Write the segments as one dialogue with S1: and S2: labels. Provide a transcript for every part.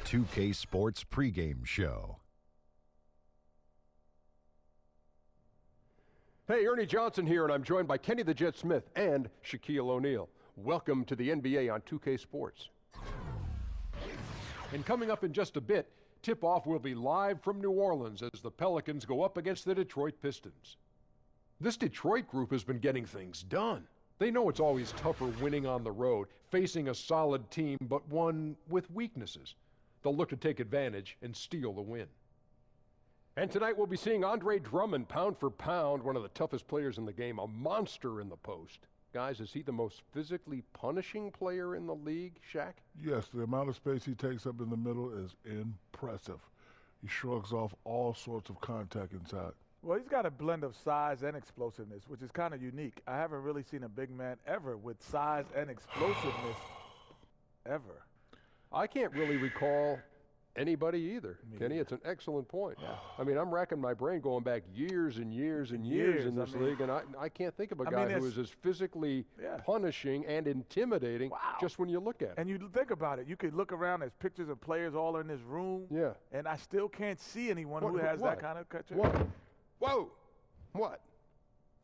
S1: 2K Sports pregame show.
S2: Hey, Ernie Johnson here, and I'm joined by Kenny the Jet Smith and Shaquille O'Neal. Welcome to the NBA on 2K Sports. And coming up in just a bit, tip-off will be live from New Orleans as the Pelicans go up against the Detroit Pistons. This Detroit group has been getting things done. They know it's always tougher winning on the road, facing a solid team, but one with weaknesses. They'll look to take advantage and steal the win. And tonight we'll be seeing Andre Drummond, pound for pound, one of the toughest players in the game, a monster in the post. Guys, is he the most physically punishing player in the league, Shaq?
S3: Yes, the amount of space he takes up in the middle is impressive. He shrugs off all sorts of contact inside.
S4: Well, he's got a blend of size and explosiveness, which is kind of unique. I haven't really seen a big man ever with size and explosiveness ever.
S2: I can't really recall anybody either. Kenny, it's an excellent point. Yeah. I mean, I'm racking my brain going back years and years and years in this league, and I can't think of a guy who is as physically punishing and intimidating just when you look at it.
S4: And you think about it. You could look around, there's pictures of players all in this room, and I still can't see anyone who has that kind of culture.
S2: Whoa! What?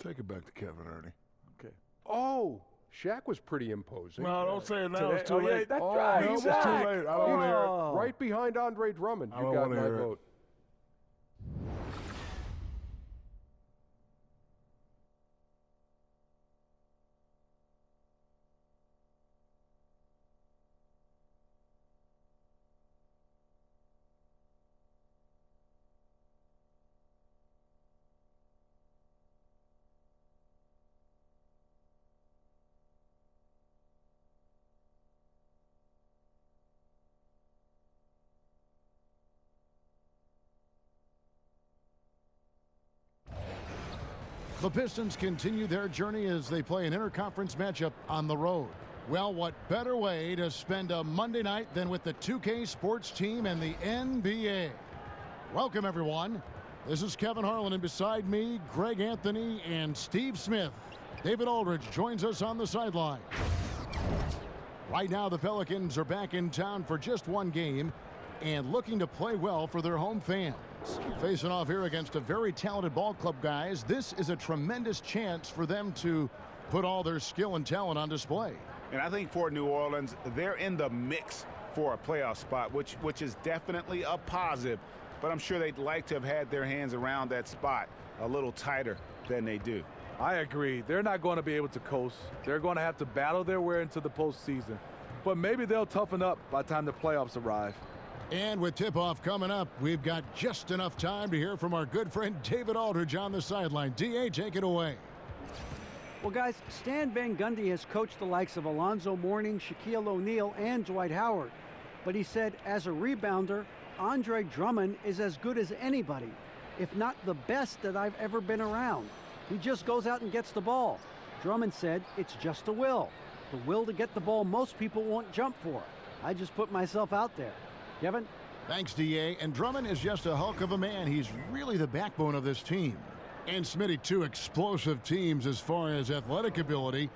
S3: Take it back to Kevin, Ernie.
S4: Okay.
S2: Oh! Shaq was pretty imposing.
S3: No, don't say it now. It's too late.
S4: That's right.
S3: No, it's too late. I don't want to hear it.
S2: Right behind Andre Drummond. You got my vote.
S5: The Pistons continue their journey as they play an interconference matchup on the road. Well, what better way to spend a Monday night than with the 2K Sports team and the NBA? Welcome, everyone. This is Kevin Harlan, and beside me, Greg Anthony and Steve Smith. David Aldridge joins us on the sideline. Right now, the Pelicans are back in town for just one game and looking to play well for their home fans. Facing off here against a very talented ball club, guys, this is a tremendous chance for them to put all their skill and talent on display.
S6: And I think for New Orleans, they're in the mix for a playoff spot, which is definitely a positive. But I'm sure they'd like to have had their hands around that spot a little tighter than they do.
S4: I agree. They're not going to be able to coast. They're going to have to battle their way into the postseason. But maybe they'll toughen up by the time the playoffs arrive.
S5: And with tip-off coming up, we've got just enough time to hear from our good friend David Aldridge on the sideline. D.A., take it away.
S7: Well, guys, Stan Van Gundy has coached the likes of Alonzo Mourning, Shaquille O'Neal, and Dwight Howard. But he said, as a rebounder, Andre Drummond is as good as anybody, if not the best that I've ever been around. He just goes out and gets the ball. Drummond said it's just a will. The will to get the ball most people won't jump for. I just put myself out there. Kevin?
S5: Thanks, D.A. And Drummond is just a hulk of a man. He's really the backbone of this team. And Smitty, two explosive teams as far as athletic ability,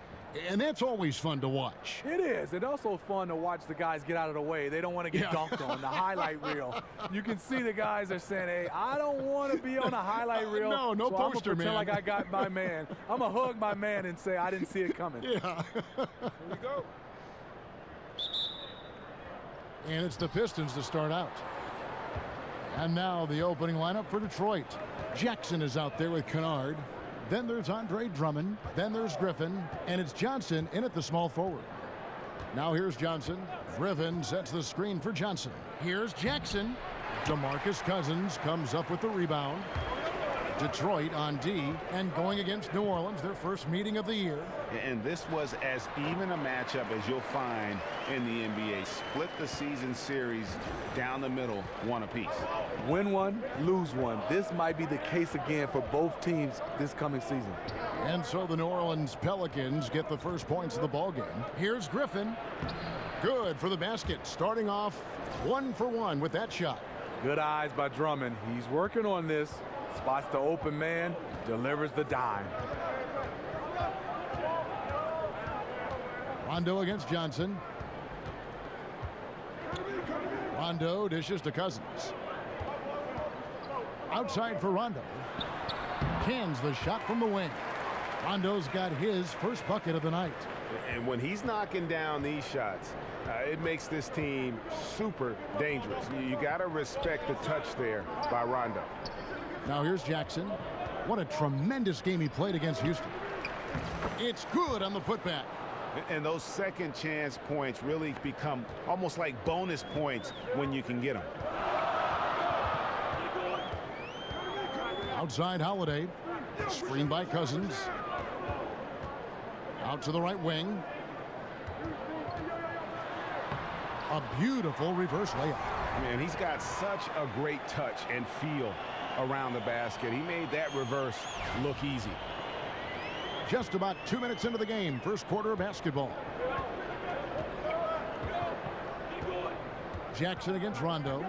S5: and that's always fun to watch.
S4: It is. It's also fun to watch the guys get out of the way. They don't want to get dunked on, the highlight reel. You can see the guys are saying, hey, I don't want to be on the highlight reel.
S5: No
S4: so
S5: poster,
S4: I'm
S5: man.
S4: like I got my man. I'm going to hug my man and say I didn't see it coming.
S5: Yeah.
S4: Here we go.
S5: And it's the Pistons to start out. And now the opening lineup for Detroit. Jackson is out there with Kennard. Then there's Andre Drummond. Then there's Griffin. And it's Johnson in at the small forward. Now here's Johnson. Griffin sets the screen for Johnson. Here's Jackson. DeMarcus Cousins comes up with the rebound. Detroit on D, and going against New Orleans, their first meeting of the year.
S6: And this was as even a matchup as you'll find in the NBA. Split the season series down the middle, one apiece.
S4: Win one, lose one. This might be the case again for both teams this coming season.
S5: And so the New Orleans Pelicans get the first points of the ballgame. Here's Griffin. Good for the basket, starting off 1 for 1 with that shot.
S4: Good eyes by Drummond. He's working on this. Spots the open man, delivers the dime.
S5: Rondo against Johnson. Rondo dishes to Cousins. Outside for Rondo. Cans the shot from the wing. Rondo's got his first bucket of the night.
S6: And when he's knocking down these shots, it makes this team super dangerous. You got to respect the touch there by Rondo.
S5: Now here's Jackson. What a tremendous game he played against Houston. It's good on the putback.
S6: And those second chance points really become almost like bonus points when you can get them.
S5: Outside Holiday. Screen by Cousins. Out to the right wing. A beautiful reverse layup.
S6: Man, he's got such a great touch and feel around the basket. He made that reverse look easy.
S5: Just about 2 minutes into the game, first quarter of basketball. Jackson against Rondo.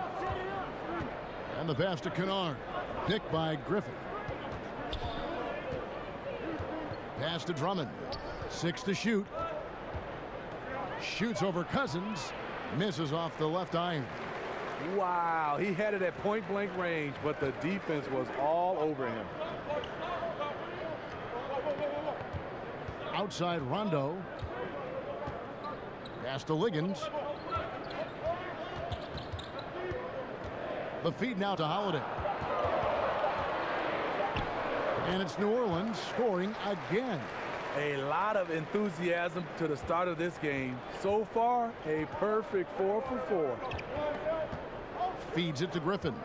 S5: And the pass to Kennard. Picked by Griffin. Pass to Drummond. 6 to shoot. Shoots over Cousins. Misses off the left iron.
S4: Wow, he had it at point-blank range, but the defense was all over him.
S5: Outside Rondo. Pass to Liggins. The feed now to Holiday. And it's New Orleans scoring again.
S4: A lot of enthusiasm to the start of this game. So far, a perfect 4 for 4.
S5: Feeds it to Griffin.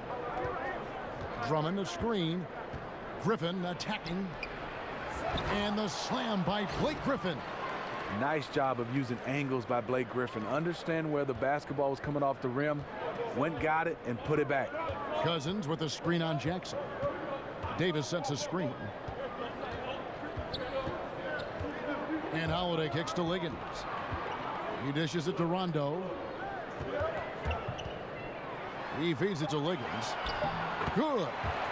S5: Drummond a screen. Griffin attacking. And the slam by Blake Griffin.
S4: Nice job of using angles by Blake Griffin. Understand where the basketball was coming off the rim. Went, got it, and put it back.
S5: Cousins with a screen on Jackson. Davis sets a screen. And Holiday kicks to Liggins. He dishes it to Rondo. He feeds it to Liggins. Good.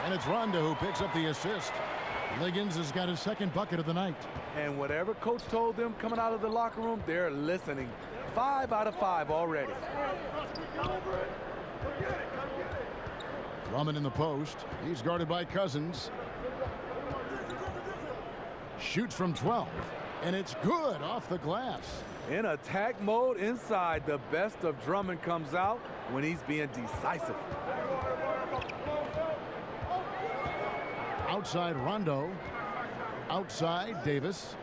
S5: And it's Rondo who picks up the assist. Liggins has got his second bucket of the night.
S4: And whatever coach told them coming out of the locker room, they're listening. 5 out of 5 already.
S5: Drummond in the post. He's guarded by Cousins. Shoots from 12. And it's good off the glass.
S4: In attack mode inside, the best of Drummond comes out when he's being decisive.
S5: Outside Rondo. Outside Davis.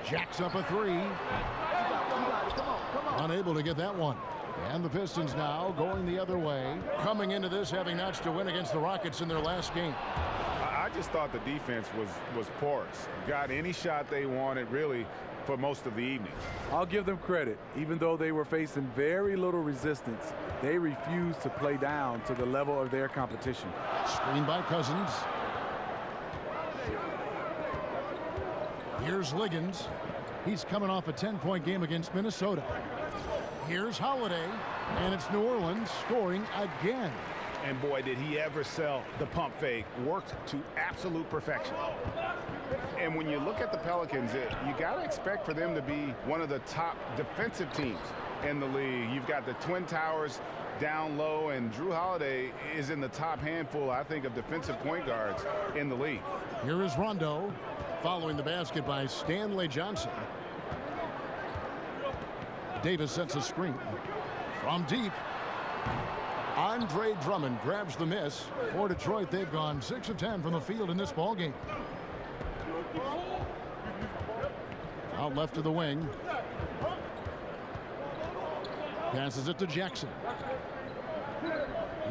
S5: Jacks up a 3. Unable to get that one. And the Pistons now going the other way. Coming into this having notched a win against the Rockets in their last game.
S6: I just thought the defense was porous. Got any shot they wanted, really, for most of the evening.
S4: I'll give them credit. Even though they were facing very little resistance, they refused to play down to the level of their competition.
S5: Screen by Cousins. Here's Liggins. He's coming off a 10-point game against Minnesota. Here's Holiday, and it's New Orleans scoring again.
S6: And boy, did he ever sell the pump fake. Worked to absolute perfection. And when you look at the Pelicans, you got to expect for them to be one of the top defensive teams in the league. You've got the Twin Towers down low, and Drew Holiday is in the top handful, I think, of defensive point guards in the league.
S5: Here is Rondo, following the basket by Stanley Johnson. Davis sets a screen. From deep, Andre Drummond grabs the miss. For Detroit, they've gone 6 of 10 from the field in this ballgame. Out left to the wing. Passes it to Jackson.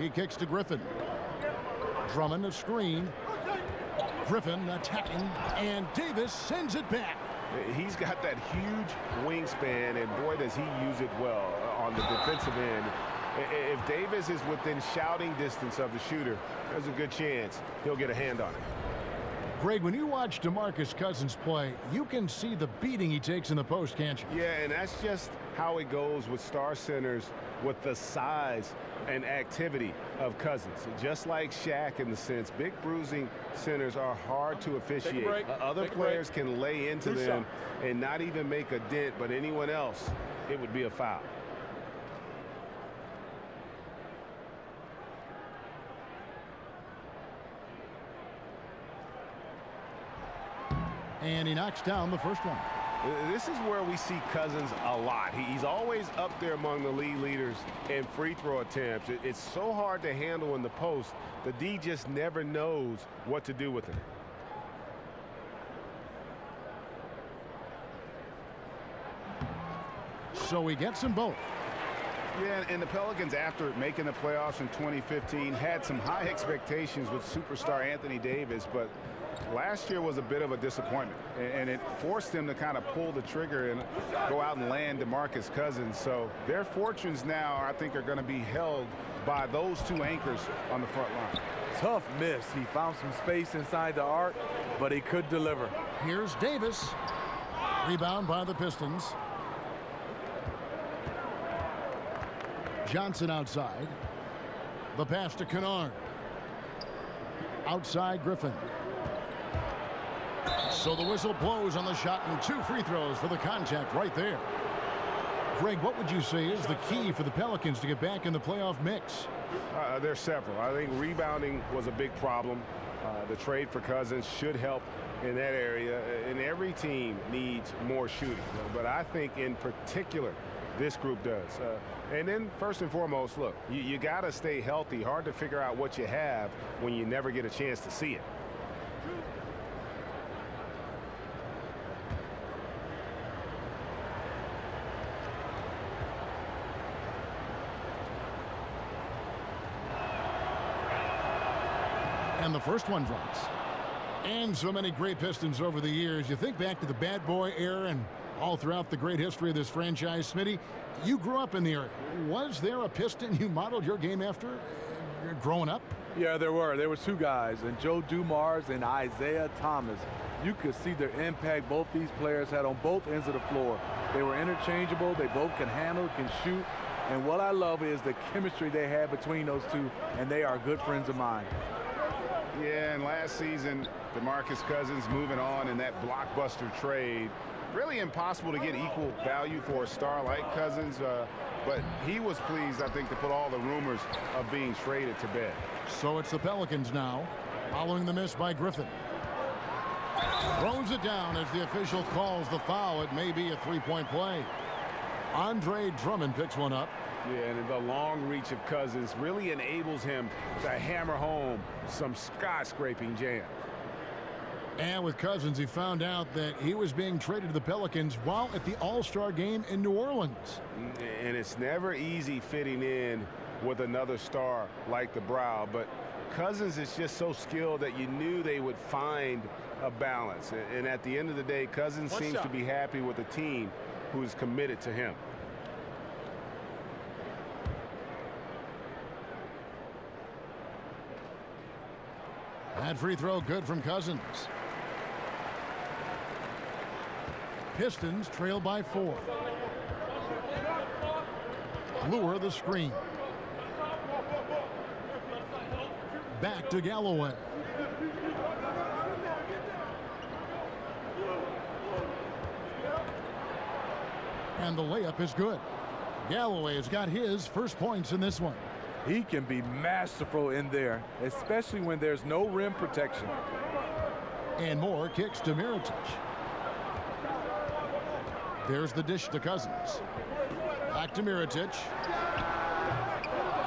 S5: He kicks to Griffin. Drummond a screen. Griffin attacking, and Davis sends it back.
S6: He's got that huge wingspan, and boy, does he use it well on the defensive end. If Davis is within shouting distance of the shooter, there's a good chance he'll get a hand on it.
S5: Greg, when you watch DeMarcus Cousins play, you can see the beating he takes in the post, can't you?
S6: Yeah, and that's just how it goes with star centers, with the size and activity of Cousins. Just like Shaq in the sense, big bruising centers are hard to officiate. Other players can lay into them and not even make a dent, but anyone else, it would be a foul.
S5: And he knocks down the first one.
S6: This is where we see Cousins a lot. He's always up there among the league leaders in free throw attempts. It's so hard to handle in the post. The D just never knows what to do with him.
S5: So he gets them both.
S6: Yeah, and the Pelicans, after making the playoffs in 2015, had some high expectations with superstar Anthony Davis, but last year was a bit of a disappointment, and it forced them to kind of pull the trigger and go out and land DeMarcus Cousins. So their fortunes now, I think, are going to be held by those two anchors on the front line.
S4: Tough miss. He found some space inside the arc, but he could deliver.
S5: Here's Davis. Rebound by the Pistons. Johnson outside. The pass to Kennard. Outside Griffin. So the whistle blows on the shot, and 2 free throws for the contact right there. Greg, what would you say is the key for the Pelicans to get back in the playoff mix?
S6: There's several. I think rebounding was a big problem. The trade for Cousins should help in that area, and every team needs more shooting. But I think in particular, this group does. And then first and foremost, look, you got to stay healthy. Hard to figure out what you have when you never get a chance to see it.
S5: And the first one drops. And so many great Pistons over the years. You think back to the bad boy era and all throughout the great history of this franchise. Smitty, you grew up in the area. Was there a Piston you modeled your game after growing up?
S4: Yeah, there were. There were 2 guys, and Joe Dumars and Isaiah Thomas. You could see their impact both these players had on both ends of the floor. They were interchangeable. They both can handle, can shoot. And what I love is the chemistry they had between those 2, and they are good friends of mine.
S6: Yeah, and last season, DeMarcus Cousins moving on in that blockbuster trade. Really impossible to get equal value for a star like Cousins, but he was pleased, I think, to put all the rumors of being traded to bed.
S5: So it's the Pelicans now, following the miss by Griffin. Throws it down as the official calls the foul. It may be a 3-point play. Andre Drummond picks one up.
S6: Yeah, and the long reach of Cousins really enables him to hammer home some skyscraping jam.
S5: And with Cousins, he found out that he was being traded to the Pelicans while at the All-Star game in New Orleans.
S6: And it's never easy fitting in with another star like the Brow, but Cousins is just so skilled that you knew they would find a balance. And at the end of the day, Cousins seems to be happy with a team who is committed to him.
S5: That free throw good from Cousins. Pistons trail by 4. Lure the screen. Back to Galloway. And the layup is good. Galloway has got his first points in this one.
S4: He can be masterful in there, especially when there's no rim protection.
S5: And Moore kicks to Mirotic. There's the dish to Cousins. Back to Mirotic.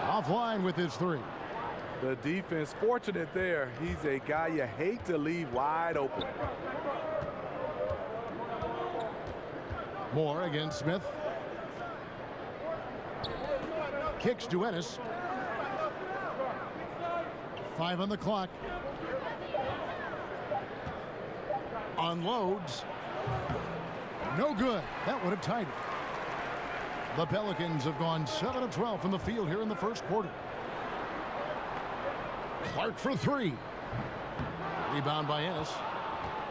S5: Offline with his 3.
S4: The defense fortunate there. He's a guy you hate to leave wide open.
S5: Moore against Smith. Kicks to Ennis. 5 on the clock. Unloads. No good. That would have tied it. The Pelicans have gone 7 of 12 from the field here in the first quarter. Clark for 3. Rebound by Ennis.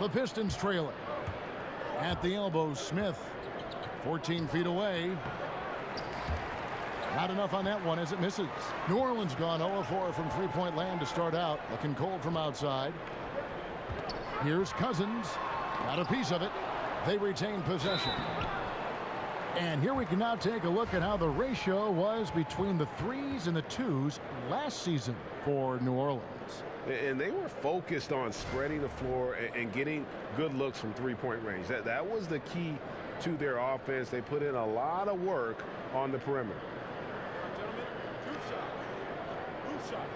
S5: The Pistons trail it. At the elbow, Smith. 14 feet away. Not enough on that one as it misses. New Orleans gone 0-4 from three-point land to start out. Looking cold from outside. Here's Cousins. Got a piece of it. They retain possession. And here we can now take a look at how the ratio was between the 3s and the 2s last season for New Orleans.
S6: And they were focused on spreading the floor and getting good looks from three-point range. That was the key to their offense. They put in a lot of work on the perimeter.
S8: Gentlemen, move shot.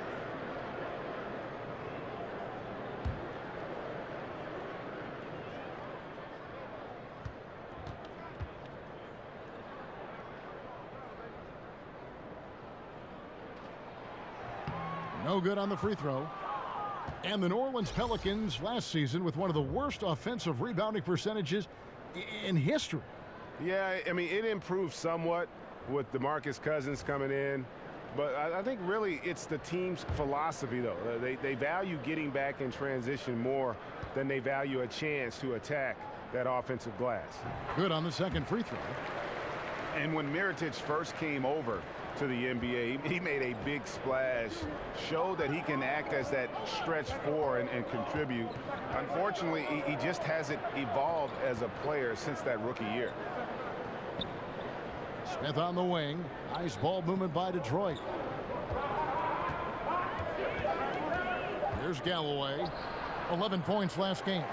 S5: No good on the free throw. And the New Orleans Pelicans last season with one of the worst offensive rebounding percentages in history.
S6: Yeah, I mean, it improved somewhat with DeMarcus Cousins coming in. But I think really it's the team's philosophy, though. They value getting back in transition more than they value a chance to attack that offensive glass.
S5: Good on the second free throw.
S6: And when Mirotic first came over to the NBA, he made a big splash, showed that he can act as that stretch four and contribute. Unfortunately, he just hasn't evolved as a player since that rookie year.
S5: Smith on the wing. Nice ball movement by Detroit. Here's Galloway. 11 points last game.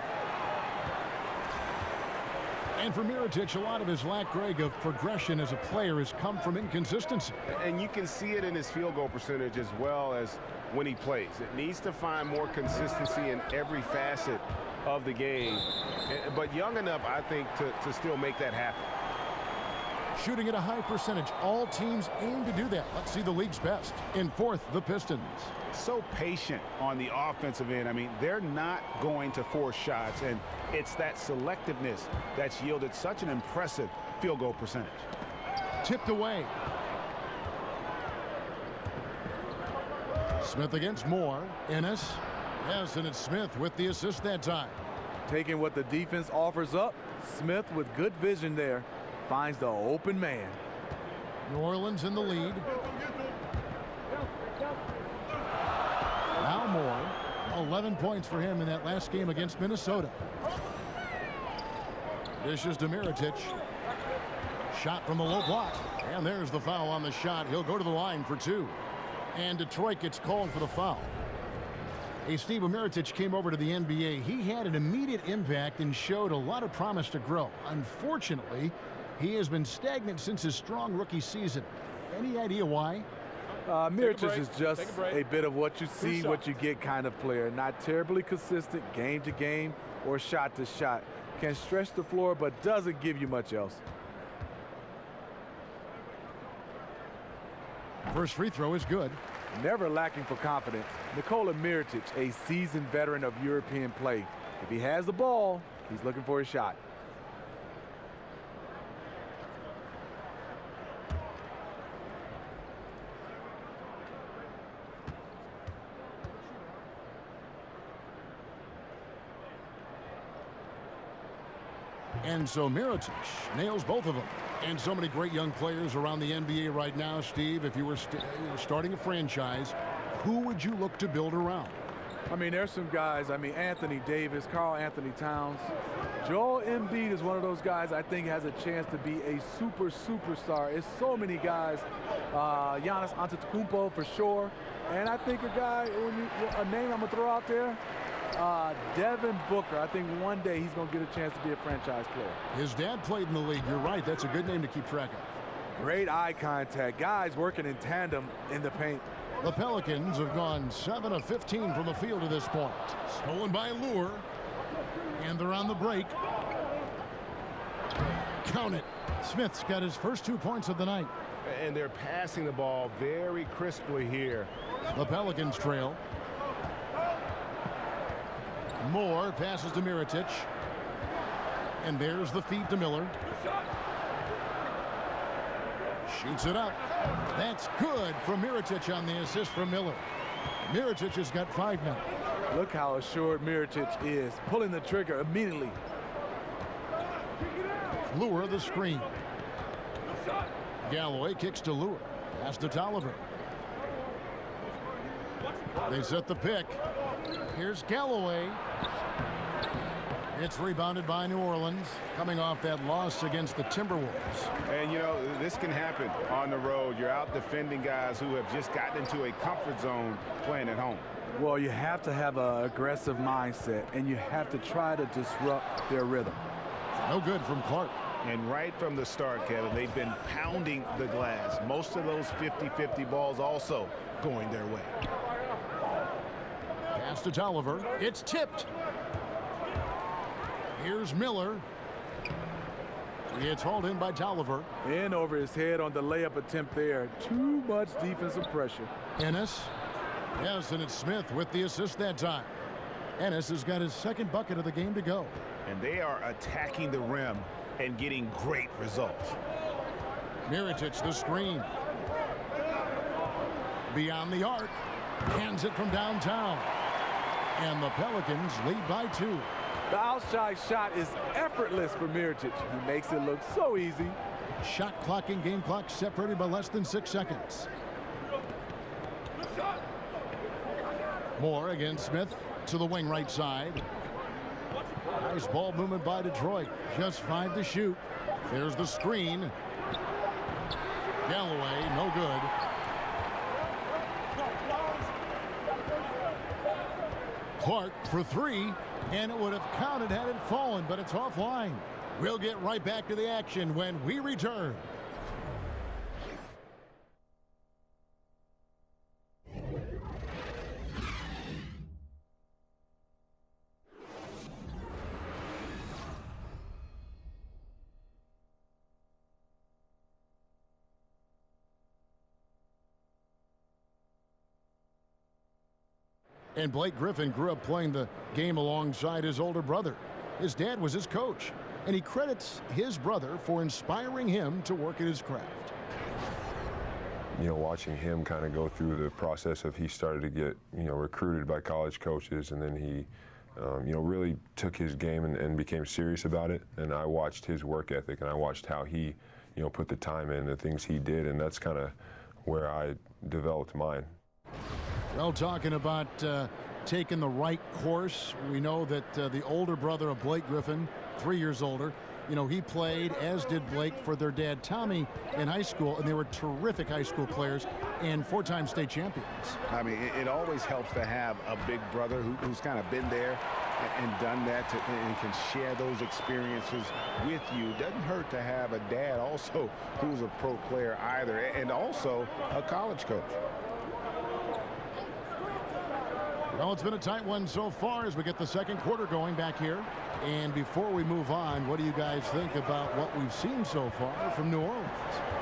S5: And for Mirotic, a lot of his lack, Greg, of progression as a player has come from inconsistency.
S6: And you can see it in his field goal percentage as well as when he plays. It needs to find more consistency in every facet of the game. But young enough, I think, to still make that happen.
S5: Shooting at a high percentage. All teams aim to do that. Let's see the league's best. In fourth, the Pistons.
S6: So patient on the offensive end. I mean, they're not going to force shots, and it's that selectiveness that's yielded such an impressive field goal percentage.
S5: Tipped away. Smith against Moore. Ennis. Yes, and it's Smith with the assist that time.
S4: Taking what the defense offers up, Smith with good vision there finds the open man.
S5: New Orleans in the lead. Now Moore. 11 points for him in that last game against Minnesota. Dishes to Mirotic. Shot from the low block. And there's the foul on the shot. He'll go to the line for two. And Detroit gets called for the foul. Hey, Steve, when Mirotic came over to the NBA, he had an immediate impact and showed a lot of promise to grow. Unfortunately, he has been stagnant since his strong rookie season. Any idea why?
S4: Mirotic is just a bit of what you see, what you get kind of player. Not terribly consistent game to game or shot to shot. Can stretch the floor, but doesn't give you much else.
S5: First free throw is good.
S4: Never lacking for confidence. Nikola Mirotic, a seasoned veteran of European play. If he has the ball, he's looking for a shot.
S5: And so Mirotic nails both of them. And so many great young players around the NBA right now, Steve. If you were starting a franchise, who would you look to build around?
S4: I mean, there's some guys. I mean, Anthony Davis, Karl Anthony Towns. Joel Embiid is one of those guys I think has a chance to be a superstar. It's so many guys. Giannis Antetokounmpo for sure. And I think a guy, a name I'm going to throw out there, Devin Booker. I think one day he's going to get a chance to be a franchise player.
S5: His dad played in the league. You're right. That's a good name to keep track of.
S4: Great eye contact. Guys working in tandem in the paint.
S5: The Pelicans have gone 7 of 15 from the field to this point. Stolen by Lure. And they're on the break. Count it. Smith's got his first 2 points of the night.
S6: And they're passing the ball very crisply here.
S5: The Pelicans trail. Moore passes to Mirotic. And there's the feed to Miller. Shoots it up. That's good from Mirotic on the assist from Miller. Mirotic has got 5 now.
S4: Look how assured Mirotic is. Pulling the trigger immediately.
S5: Lure the screen. Galloway kicks to Lure. Pass to Tolliver. They set the pick. Here's Galloway. It's rebounded by New Orleans, coming off that loss against the Timberwolves.
S6: And, you know, this can happen on the road. You're out defending guys who have just gotten into a comfort zone playing at home.
S4: Well, you have to have an aggressive mindset, and you have to try to disrupt their rhythm.
S5: No good from Clark.
S6: And right from the start, Kevin, they've been pounding the glass. Most of those 50-50 balls also going their way.
S5: Pass to Tolliver. It's tipped. Here's Miller. It's hauled in by Tolliver.
S4: In over his head on the layup attempt there. Too much defensive pressure.
S5: Ennis. Yes, and it's Smith with the assist that time. Ennis has got his second bucket of the game to go.
S6: And they are attacking the rim and getting great results.
S5: Mirotic, the screen. Beyond the arc. Hands it from downtown. And the Pelicans lead by 2.
S4: The outside shot is effortless for Mirotic. He makes it look so easy.
S5: Shot clock and game clock separated by less than 6 seconds. Moore against Smith to the wing right side. Nice ball movement by Detroit. Just 5 to shoot. There's the screen. Galloway, no good. Clark for 3, and it would have counted had it fallen, but it's offline. We'll get right back to the action when we return. And Blake Griffin grew up playing the game alongside his older brother. His dad was his coach, and he credits his brother for inspiring him to work at his craft.
S8: You know, watching him kind of go through the process of he started to get, you know, recruited by college coaches, and then he, you know, really took his game and became serious about it. And I watched his work ethic, and I watched how he, you know, put the time in, the things he did, and that's kind of where I developed mine.
S5: Well, talking about taking the right course, we know that the older brother of Blake Griffin, 3 years older, you know, he played, as did Blake, for their dad Tommy in high school, and they were terrific high school players and 4-time state champions.
S6: I mean, it always helps to have a big brother who's kind of been there and done that and can share those experiences with you. It doesn't hurt to have a dad also who's a pro player either, and also a college coach.
S5: Well, it's been a tight one so far as we get the second quarter going back here. And before we move on, what do you guys think about what we've seen so far from New Orleans?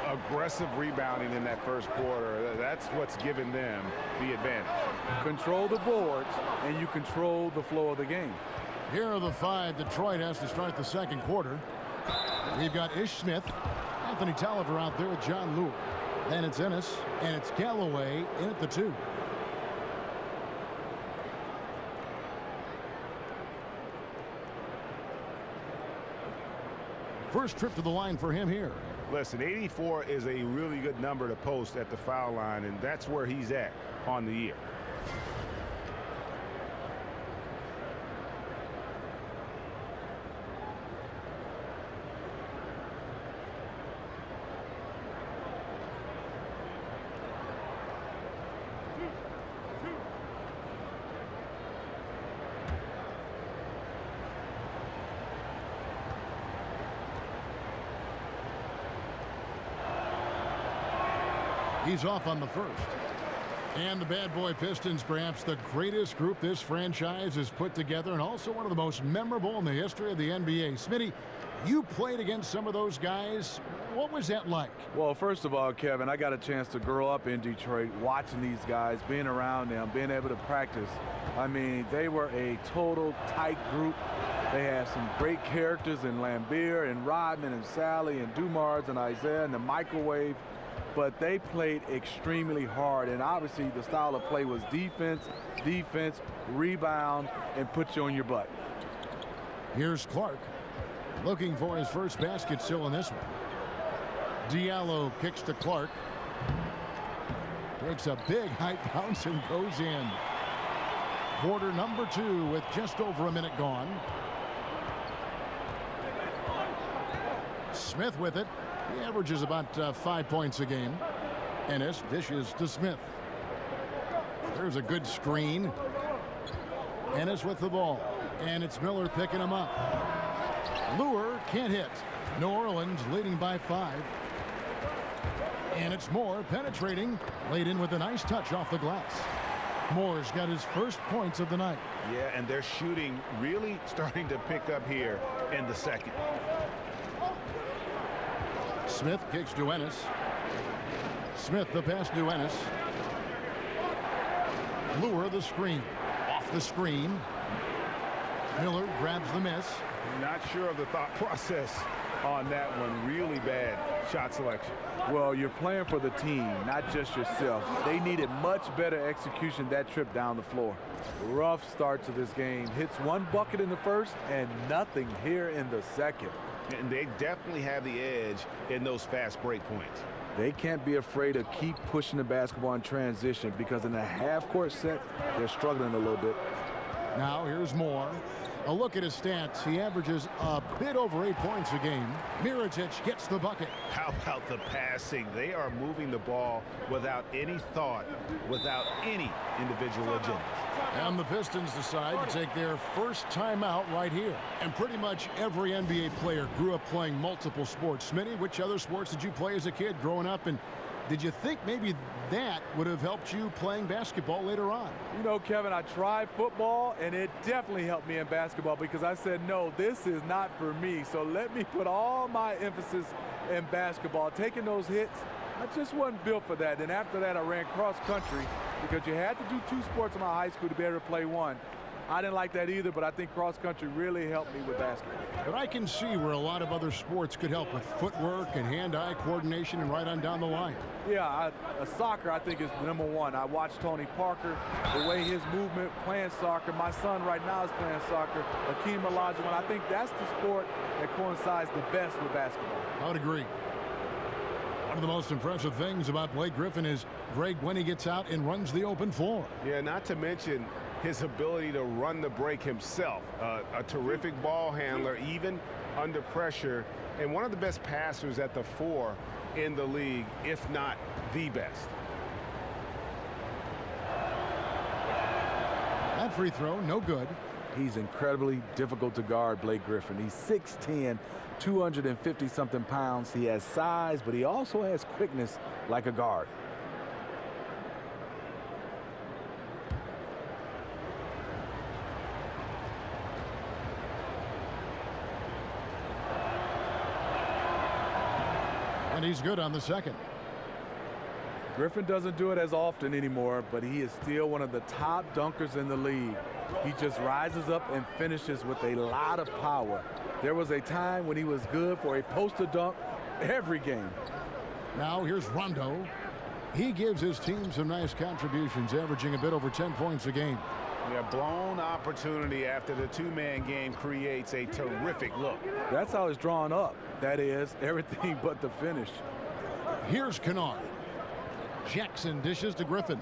S6: Aggressive rebounding in that first quarter. That's what's given them the advantage.
S4: Control the boards, and you control the flow of the game.
S5: Here are the 5 Detroit has to start the second quarter. We've got Ish Smith, Anthony Tolliver out there with John Lewis. Then it's Ennis, and it's Galloway in at the 2. First trip to the line for him here.
S6: Listen, 84 is a really good number to post at the foul line, and that's where he's at on the year.
S5: He's off on the first. And the bad boy Pistons, perhaps the greatest group this franchise has put together, and also one of the most memorable in the history of the NBA. Smitty, you played against some of those guys. What was that like?
S4: Well, first of all, Kevin, I got a chance to grow up in Detroit, watching these guys, being around them, being able to practice. I mean, they were a total tight group. They had some great characters in Lambeer and Rodman and Sally and Dumars and Isaiah and the microwave. But they played extremely hard, and obviously the style of play was defense, rebound, and put you on your butt.
S5: Here's Clark looking for his first basket still in this one. Diallo kicks to Clark. Takes a big high bounce and goes in. Quarter number 2 with just over a minute gone. Smith with it. He averages about 5 points a game. Ennis dishes to Smith. There's a good screen. Ennis with the ball. And it's Miller picking him up. Lure can't hit. New Orleans leading by 5. And it's Moore penetrating. Laid in with a nice touch off the glass. Moore's got his first points of the night.
S6: Yeah, and their shooting really starting to pick up here in the second.
S5: Smith kicks to Ennis. Smith the pass to Ennis. Lure the screen. Off the screen. Miller grabs the miss.
S6: Not sure of the thought process on that one. Really bad shot selection.
S4: Well, you're playing for the team, not just yourself. They needed much better execution that trip down the floor. Rough start to this game. Hits one bucket in the first and nothing here in the second.
S6: And they definitely have the edge in those fast break points.
S4: They can't be afraid to keep pushing the basketball in transition because in a half-court set, they're struggling a little bit.
S5: Now here's Moore. A look at his stats. He averages a bit over 8 points a game. Mirotic gets the bucket.
S6: How about the passing? They are moving the ball without any thought, without any individual agenda.
S5: And the Pistons decide to take their first timeout right here. And pretty much every NBA player grew up playing multiple sports. Smitty, which other sports did you play as a kid growing up? And did you think maybe that would have helped you playing basketball later on?
S4: You know, Kevin, I tried football, and it definitely helped me in basketball because I said, no, this is not for me. So let me put all my emphasis in basketball. Taking those hits, I just wasn't built for that. And after that, I ran cross country because you had to do 2 sports in my high school to be able to play one. I didn't like that either, but I think cross country really helped me with basketball.
S5: But I can see where a lot of other sports could help with footwork and hand-eye coordination and right on down the line.
S4: Yeah, soccer I think is #1. I watched Tony Parker, the way his movement, playing soccer. My son right now is playing soccer, Akeem Olajuwon. I think that's the sport that coincides the best with basketball.
S5: I would agree. One of the most impressive things about Blake Griffin is Greg when he gets out and runs the open floor.
S6: Yeah, not to mention his ability to run the break himself. A terrific ball handler, even under pressure, and one of the best passers at the 4 in the league, if not the best.
S5: That free throw, no good.
S4: He's incredibly difficult to guard, Blake Griffin. He's 6'10", 250-something pounds. He has size, but he also has quickness like a guard.
S5: And he's good on the second.
S4: Griffin doesn't do it as often anymore, but he is still one of the top dunkers in the league. He just rises up and finishes with a lot of power. There was a time when he was good for a poster dunk every game.
S5: Now here's Rondo. He gives his team some nice contributions, averaging a bit over 10 points a game.
S6: Yeah, blown opportunity after the 2-man game creates a terrific look.
S4: That's how it's drawn up. That is, everything but the finish.
S5: Here's Kennard. Jackson dishes to Griffin.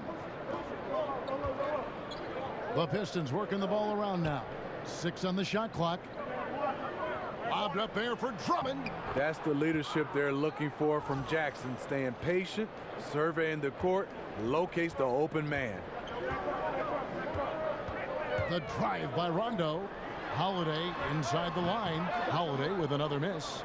S5: The Pistons working the ball around now. 6 on the shot clock. Lobbed up there for Drummond.
S4: That's the leadership they're looking for from Jackson. Staying patient, surveying the court, locates the open man.
S5: The drive by Rondo. Holiday inside the line. Holiday with another miss.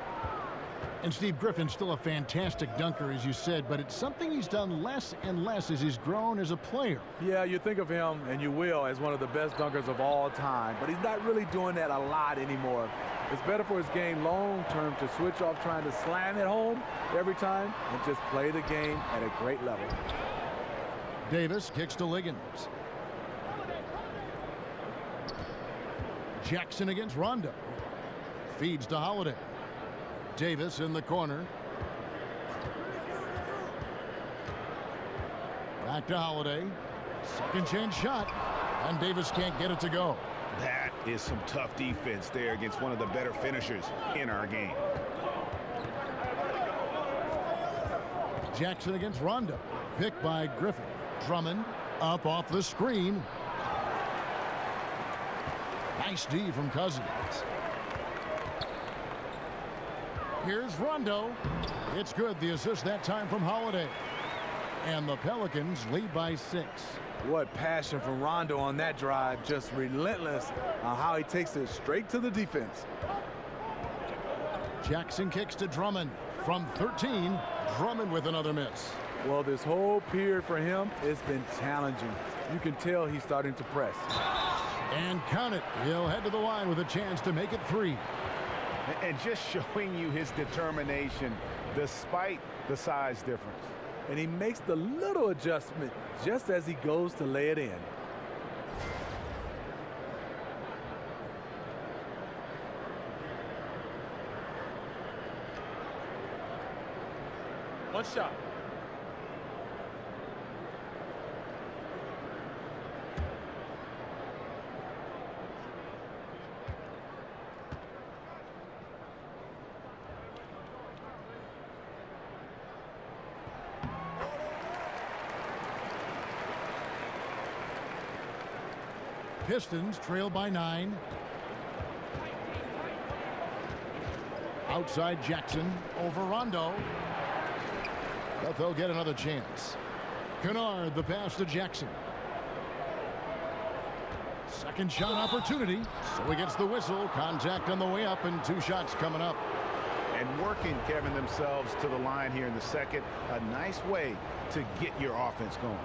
S5: And Steve, Griffin's still a fantastic dunker, as you said, but it's something he's done less and less as he's grown as a player.
S4: Yeah, you think of him, and you will, as one of the best dunkers of all time, but he's not really doing that a lot anymore. It's better for his game long-term to switch off trying to slam it home every time and just play the game at a great level.
S5: Davis kicks to Liggins. Jackson against Rondo. Feeds to Holiday. Davis in the corner. Back to Holiday. Second chance shot. And Davis can't get it to go.
S6: That is some tough defense there against one of the better finishers in our game.
S5: Jackson against Rondo. Picked by Griffin. Drummond up off the screen. Nice D from Cousins. Here's Rondo. It's good. The assist that time from Holiday. And the Pelicans lead by 6.
S4: What passion from Rondo on that drive. Just relentless on how he takes it straight to the defense.
S5: Jackson kicks to Drummond. From 13, Drummond with another miss.
S4: Well, this whole period for him, it's been challenging. You can tell he's starting to press.
S5: And count it. He'll head to the line with a chance to make it 3.
S6: And just showing you his determination despite the size difference.
S4: And he makes the little adjustment just as he goes to lay it in.
S9: One shot.
S5: Pistons trail by 9. Outside Jackson over Rondo. But they'll get another chance. Kennard, the pass to Jackson. Second shot opportunity. So he gets the whistle. Contact on the way up and 2 shots coming up.
S6: And working, Kevin, themselves to the line here in the second. A nice way to get your offense going.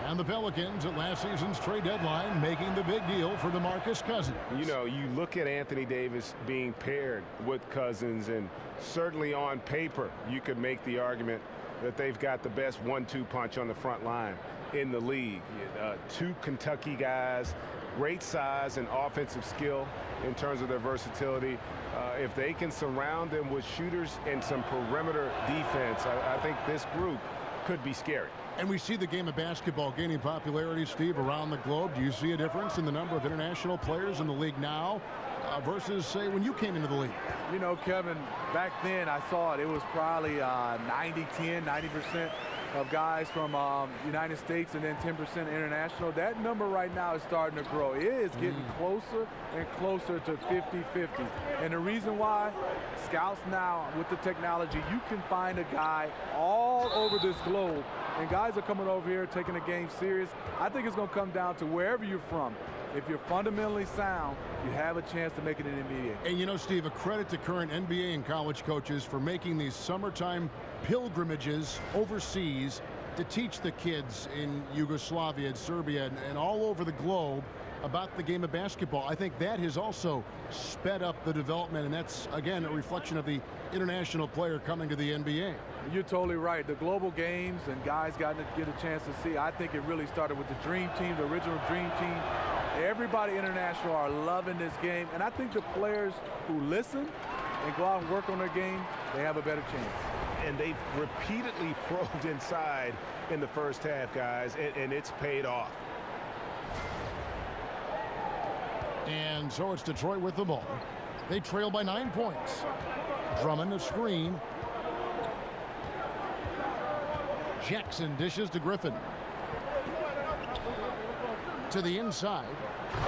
S5: And the Pelicans at last season's trade deadline making the big deal for DeMarcus Cousins.
S10: You know, you look at Anthony Davis being paired with Cousins, and certainly on paper you could make the argument that they've got the best 1-2 punch on the front line in the league. 2 Kentucky guys, great size and offensive skill in terms of their versatility. If they can surround them with shooters and some perimeter defense, I think this group could be scary.
S5: And we see the game of basketball gaining popularity, Steve, around the globe. Do you see a difference in the number of international players in the league now versus, say, when you came into the league?
S4: You know, Kevin, back then I saw it. It was probably 90-10, 90% of guys from United States and then 10% international. That number right now is starting to grow. It is getting closer and closer to 50-50. And the reason why, scouts now with the technology, you can find a guy all over this globe. And guys are coming over here taking the game serious. I think it's going to come down to wherever you're from. If you're fundamentally sound, you have a chance to make it in the NBA.
S5: And you know, Steve, a credit to current NBA and college coaches for making these summertime pilgrimages overseas to teach the kids in Yugoslavia and Serbia and all over the globe about the game of basketball. I think that has also sped up the development, and that's, again, a reflection of the international player coming to the NBA.
S4: You're totally right. The global games and guys got to get a chance to see. I think it really started with the Dream Team, the original Dream Team. Everybody international are loving this game, and I think the players who listen and go out and work on their game, they have a better chance.
S6: And they've repeatedly probed inside in the first half, guys, and it's paid off.
S5: And so it's Detroit with the ball. They trail by 9 points. Drummond, a screen. Jackson dishes to Griffin. To the inside.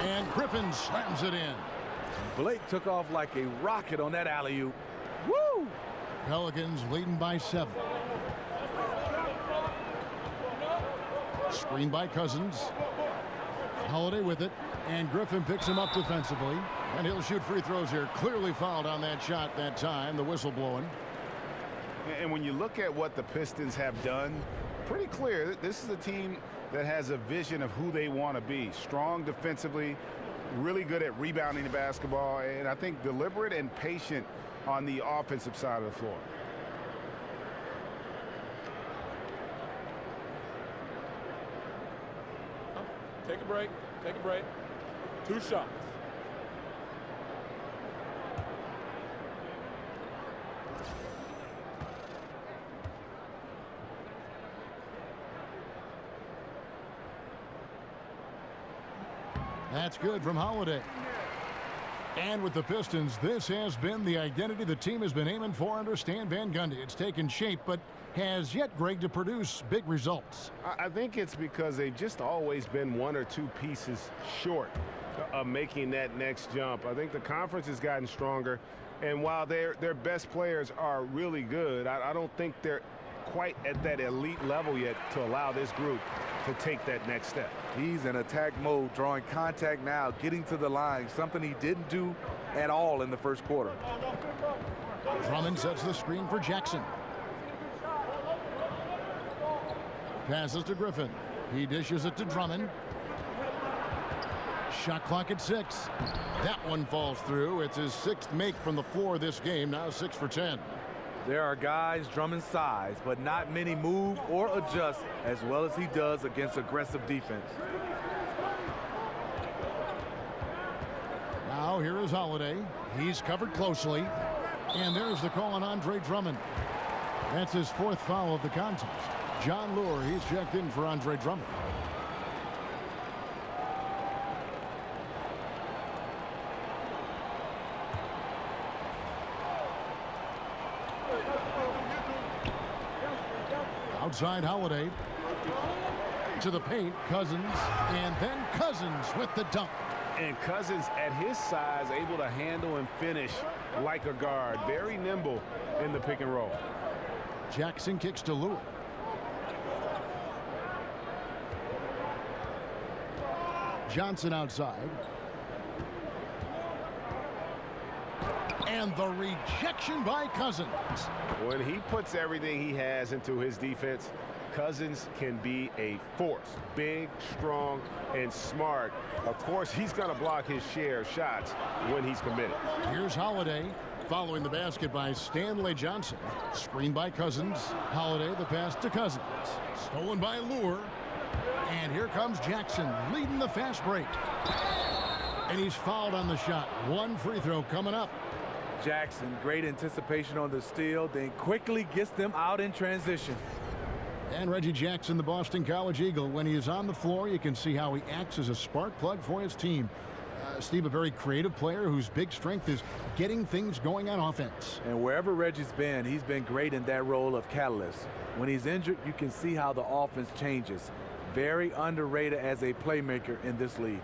S5: And Griffin slams it in.
S4: Blake took off like a rocket on that alley-oop. Woo!
S5: Pelicans leading by 7. Screen by Cousins. Holiday with it. And Griffin picks him up defensively. And he'll shoot free throws here. Clearly fouled on that shot that time. The whistle blowing.
S6: And when you look at what the Pistons have done, pretty clear this is a team that has a vision of who they want to be. Strong defensively, really good at rebounding the basketball, and I think deliberate and patient on the offensive side of the floor.
S9: Take a break. Take a break. 2 shots.
S5: That's good from Holiday. And with the Pistons, this has been the identity the team has been aiming for under Stan Van Gundy. It's taken shape, but has yet, Greg, to produce big results.
S10: I think it's because they've just always been 1 or 2 pieces short of making that next jump. I think the conference has gotten stronger, and while their best players are really good, I don't think they're quite at that elite level yet to allow this group to take that next step.
S4: He's in attack mode, drawing contact now, getting to the line, something he didn't do at all in the first quarter.
S5: Drummond sets the screen for Jackson. Passes to Griffin. He dishes it to Drummond. Shot clock at 6. That one falls through. It's his 6th make from the floor this game, now 6 for 10.
S4: There are guys Drummond's size, but not many move or adjust as well as he does against aggressive defense.
S5: Now here is Holiday. He's covered closely. And there's the call on Andre Drummond. That's his 4th foul of the contest. John Lure, he's checked in for Andre Drummond. Outside Holiday. To the paint, Cousins. And then Cousins with the dunk.
S10: And Cousins, at his size, able to handle and finish like a guard. Very nimble in the pick and roll.
S5: Jackson kicks to Lure. Johnson outside. And the rejection by Cousins.
S10: When he puts everything he has into his defense, Cousins can be a force. Big, strong, and smart. Of course, he's going to block his share of shots when he's committed.
S5: Here's Holiday following the basket by Stanley Johnson. Screen by Cousins. Holiday, the pass to Cousins. Stolen by Lure. And here comes Jackson leading the fast break. And he's fouled on the shot. One free throw coming up.
S4: Jackson, great anticipation on the steal, then quickly gets them out in transition.
S5: And Reggie Jackson, the Boston College Eagle, when he is on the floor, you can see how he acts as a spark plug for his team. Steve, a very creative player whose big strength is getting things going on offense.
S4: And wherever Reggie's been, he's been great in that role of catalyst. When he's injured, you can see how the offense changes. Very underrated as a playmaker in this league.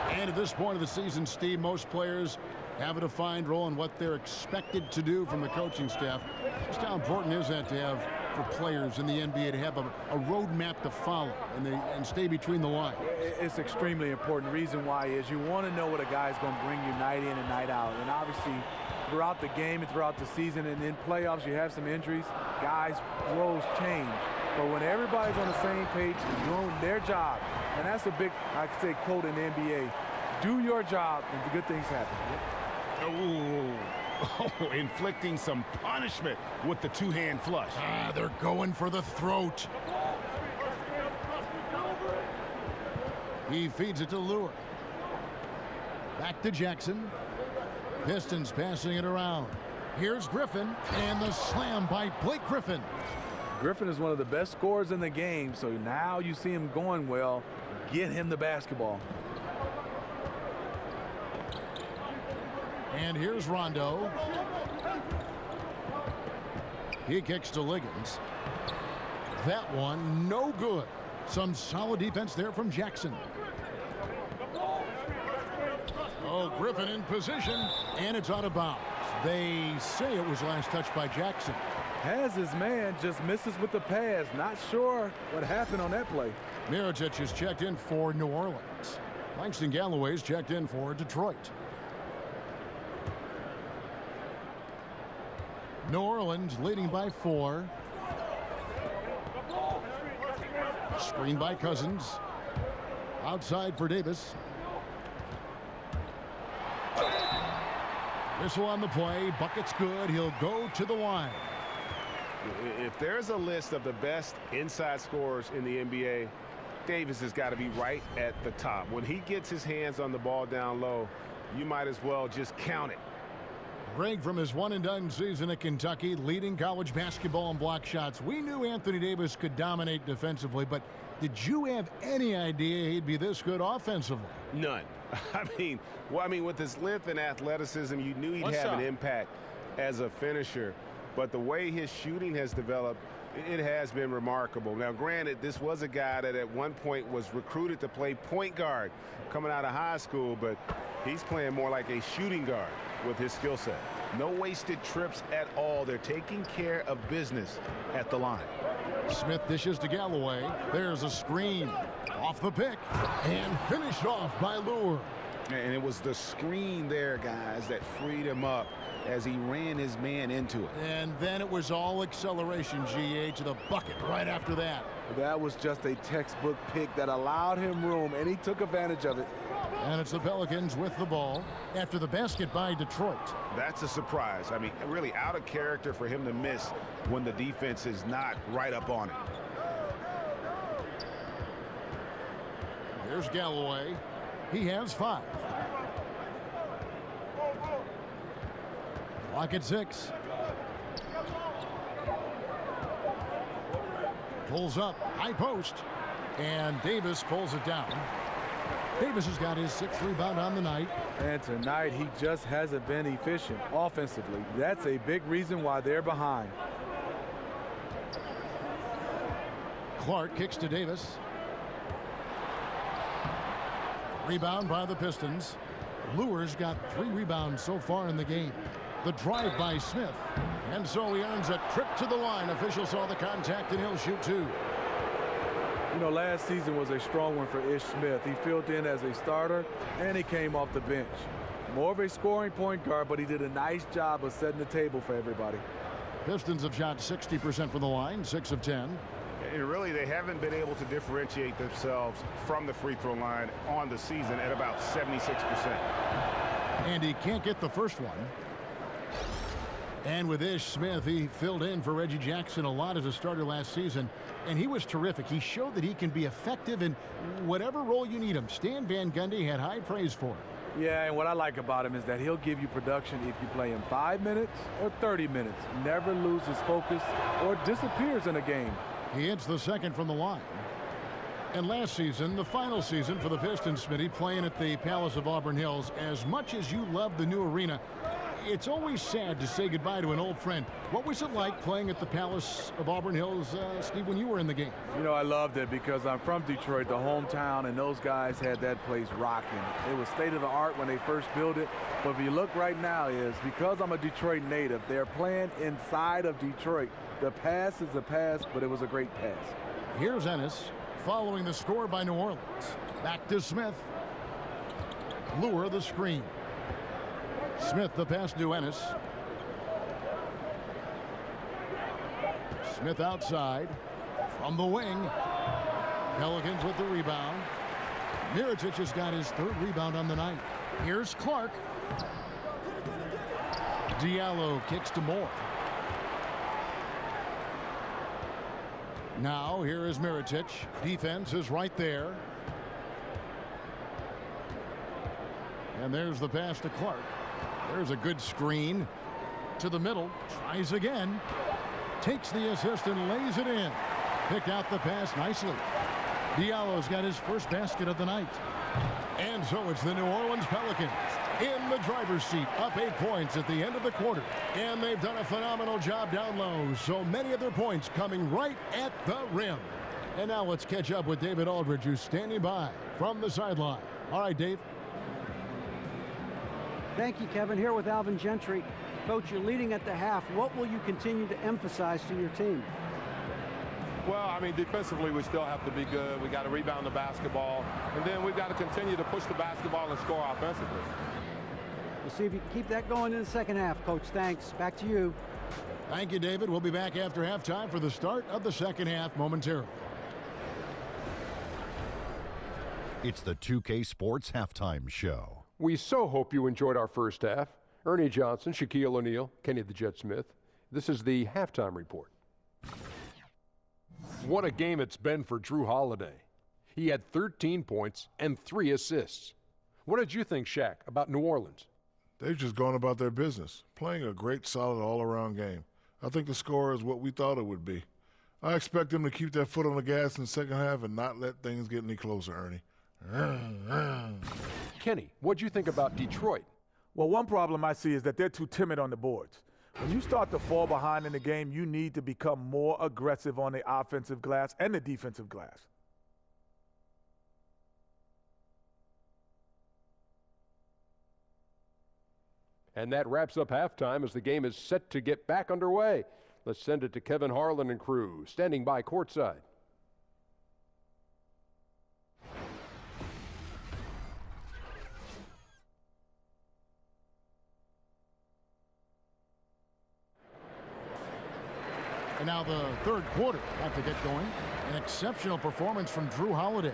S5: And at this point of the season, Steve, most players have a defined role in what they're expected to do from the coaching staff. Just how important is that to have for players in the NBA to have a roadmap to follow and stay between the lines?
S4: It's extremely important. Reason why is you want to know what a guy's going to bring you night in and night out. And obviously, throughout the game and throughout the season and in playoffs, you have some injuries. Guys' roles change. But when everybody's on the same page and doing their job, and that's a big, I could say, quote in the NBA, do your job and good things happen.
S6: Oh, inflicting some punishment with the two-hand flush.
S5: They're going for the throat. He feeds it to Lure. Back to Jackson. Pistons passing it around. Here's Griffin, and the slam by Blake Griffin.
S4: Griffin is one of the best scorers in the game, so now you see him going well. Get him the basketball.
S5: And here's Rondo. He kicks to Liggins. That one, no good. Some solid defense there from Jackson. Oh, Griffin in position, and it's out of bounds. They say it was last touched by Jackson.
S4: Has his man, just misses with the pass. Not sure what happened on that play.
S5: Mirotic is checked in for New Orleans. Langston Galloway's checked in for Detroit. New Orleans leading by 4. Screen by Cousins. Outside for Davis. Whistle on the play. Bucket's good. He'll go to the line.
S10: If there's a list of the best inside scorers in the NBA, Davis has got to be right at the top. When he gets his hands on the ball down low, you might as well just count it.
S5: Greg, from his one-and-done season at Kentucky, leading college basketball in block shots. We knew Anthony Davis could dominate defensively, but did you have any idea he'd be this good offensively?
S10: None. I mean, with his length and athleticism, you knew he'd have an impact as a finisher. But the way his shooting has developed, it has been remarkable. Now, granted, this was a guy that at one point was recruited to play point guard coming out of high school, but he's playing more like a shooting guard with his skill set.
S6: No wasted trips at all. They're taking care of business at the line.
S5: Smith dishes to Galloway. There's a screen. Off the pick. And finished off by Lure.
S6: And it was the screen there, guys, that freed him up as he ran his man into it.
S5: And then it was all acceleration, GA, to the bucket right after that.
S4: That was just a textbook pick that allowed him room, and he took advantage of it.
S5: And it's the Pelicans with the ball after the basket by Detroit.
S6: That's a surprise. I mean, really out of character for him to miss when the defense is not right up on it.
S5: Here's Galloway. He has 5. Clock at 6. Pulls up, high post, and Davis pulls it down. Davis has got his 6th rebound on the night.
S4: And tonight, he just hasn't been efficient offensively. That's a big reason why they're behind.
S5: Clark kicks to Davis. Rebound by the Pistons. Lure's got 3 rebounds so far in the game. The drive by Smith. And so he earns a trip to the line. Official saw the contact and he'll shoot 2.
S4: You know, last season was a strong one for Ish Smith. He filled in as a starter, and he came off the bench. More of a scoring point guard, but he did a nice job of setting the table for everybody.
S5: Pistons have shot 60% from the line, 6 of 10.
S6: And really, they haven't been able to differentiate themselves from the free throw line on the season at about 76%.
S5: And he can't get the first one. And with Ish Smith, he filled in for Reggie Jackson a lot as a starter last season, and he was terrific. He showed that he can be effective in whatever role you need him. Stan Van Gundy had high praise for him.
S4: Yeah, and what I like about him is that he'll give you production if you play him 5 minutes or 30 minutes. Never loses focus or disappears in a game.
S5: He hits the 2nd from the line. And last season, the final season for the Pistons, Smitty, playing at the Palace of Auburn Hills, as much as you love the new arena, it's always sad to say goodbye to an old friend. What was it like playing at the Palace of Auburn Hills, Steve, when you were in the game?
S4: You know, I loved it because I'm from Detroit, the hometown, and those guys had that place rocking. It was state of the art when they first built it. But if you look right now, is because I'm a Detroit native, they're playing inside of Detroit. The pass is a pass, but it was a great pass.
S5: Here's Ennis following the score by New Orleans. Back to Smith. Lure the screen. Smith the pass to Ennis. Smith outside from the wing. Pelicans with the rebound. Mirotic has got his 3rd rebound on the night. Here's Clark. Diallo kicks to Moore. Now here is Mirotic. Defense is right there. And there's the pass to Clark. There's a good screen to the middle. Tries again. Takes the assist and lays it in. Picked out the pass nicely. Diallo's got his 1st basket of the night. And so it's the New Orleans Pelicans in the driver's seat, up 8 points at the end of the quarter. And they've done a phenomenal job down low. So many of their points coming right at the rim. And now let's catch up with David Aldridge, who's standing by from the sideline. All right, Dave.
S7: Thank you, Kevin. Here with Alvin Gentry. Coach, you're leading at the half. What will you continue to emphasize to your team?
S9: Well, I mean, defensively, we still have to be good. We got to rebound the basketball. And then we've got to continue to push the basketball and score offensively.
S7: We'll see if you can keep that going in the second half, Coach. Thanks. Back to you.
S5: Thank you, David. We'll be back after halftime for the start of the second half momentarily.
S1: It's the 2K Sports Halftime Show.
S2: We so hope you enjoyed our first half. Ernie Johnson, Shaquille O'Neal, Kenny the Jet Smith. This is the halftime report. What a game it's been for Drew Holiday. He had 13 points and 3 assists. What did you think, Shaq, about New Orleans?
S3: They've just gone about their business, playing a great, solid, all-around game. I think the score is what we thought it would be. I expect them to keep their foot on the gas in the second half and not let things get any closer, Ernie.
S2: Kenny, what'd you think about Detroit?
S4: Well, one problem I see is that they're too timid on the boards. When you start to fall behind in the game, you need to become more aggressive on the offensive glass and the defensive glass.
S2: And that wraps up halftime as the game is set to get back underway. Let's send it to Kevin Harlan and crew, standing by courtside.
S5: And now the third quarter about to get going. An exceptional performance from Drew Holiday.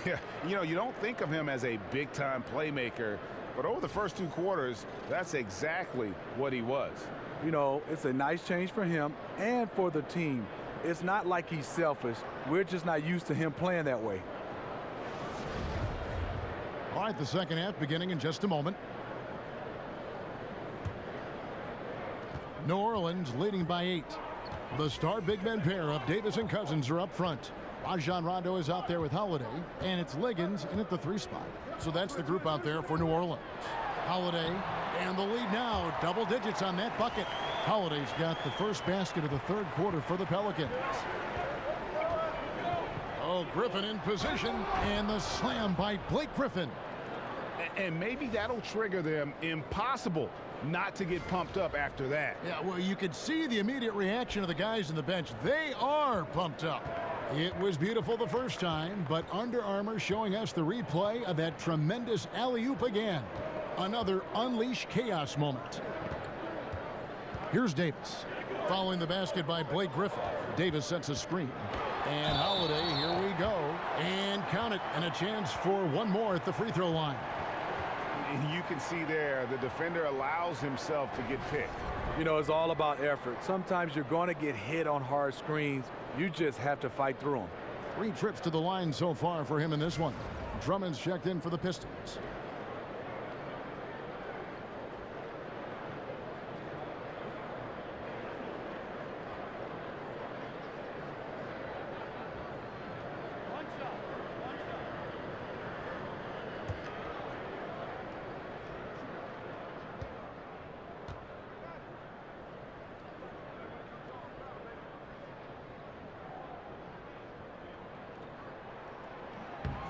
S6: Yeah, you don't think of him as a big-time playmaker, but over the first 2 quarters, that's exactly what he was.
S4: It's a nice change for him and for the team. It's not like he's selfish. We're just not used to him playing that way.
S5: All right, the second half beginning in just a moment. New Orleans leading by 8. The star big men pair of Davis and Cousins are up front. Rajon Rondo is out there with Holiday, and it's Liggins in at the 3 spot. So that's the group out there for New Orleans. Holiday, and the lead now, double digits on that bucket. Holiday's got the first basket of the third quarter for the Pelicans. Oh, Griffin in position, and the slam by Blake Griffin.
S6: And maybe that'll trigger them. Impossible not to get pumped up after that.
S5: Yeah, well, you could see the immediate reaction of the guys on the bench. They are pumped up. It was beautiful the first time, but Under Armour showing us the replay of that tremendous alley-oop again. Another unleash chaos moment. Here's Davis. Following the basket by Blake Griffin. Davis sets a screen. And Holiday, here we go. And count it, and a chance for one more at the free throw line.
S6: You can see there the defender allows himself to get picked.
S4: It's all about effort. Sometimes you're going to get hit on hard screens. You just have to fight through them.
S5: 3 trips to the line so far for him in this one. Drummond's checked in for the Pistons.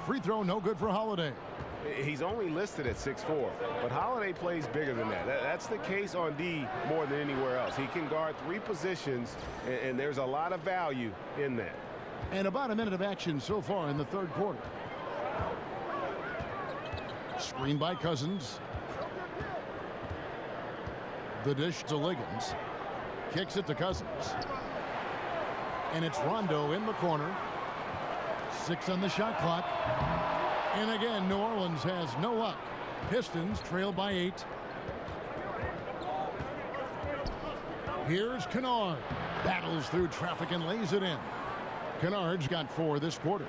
S5: Free throw no good for Holiday.
S6: He's only listed at 6'4", but Holiday plays bigger than that. That's the case on D more than anywhere else. He can guard 3 positions, and there's a lot of value in that.
S5: And about a minute of action so far in the third quarter. Screen by Cousins. The dish to Liggins. Kicks it to Cousins. And it's Rondo in the corner. 6 on the shot clock. And again, New Orleans has no luck. Pistons trail by 8. Here's Kennard. Battles through traffic and lays it in. Kennard's got 4 this quarter.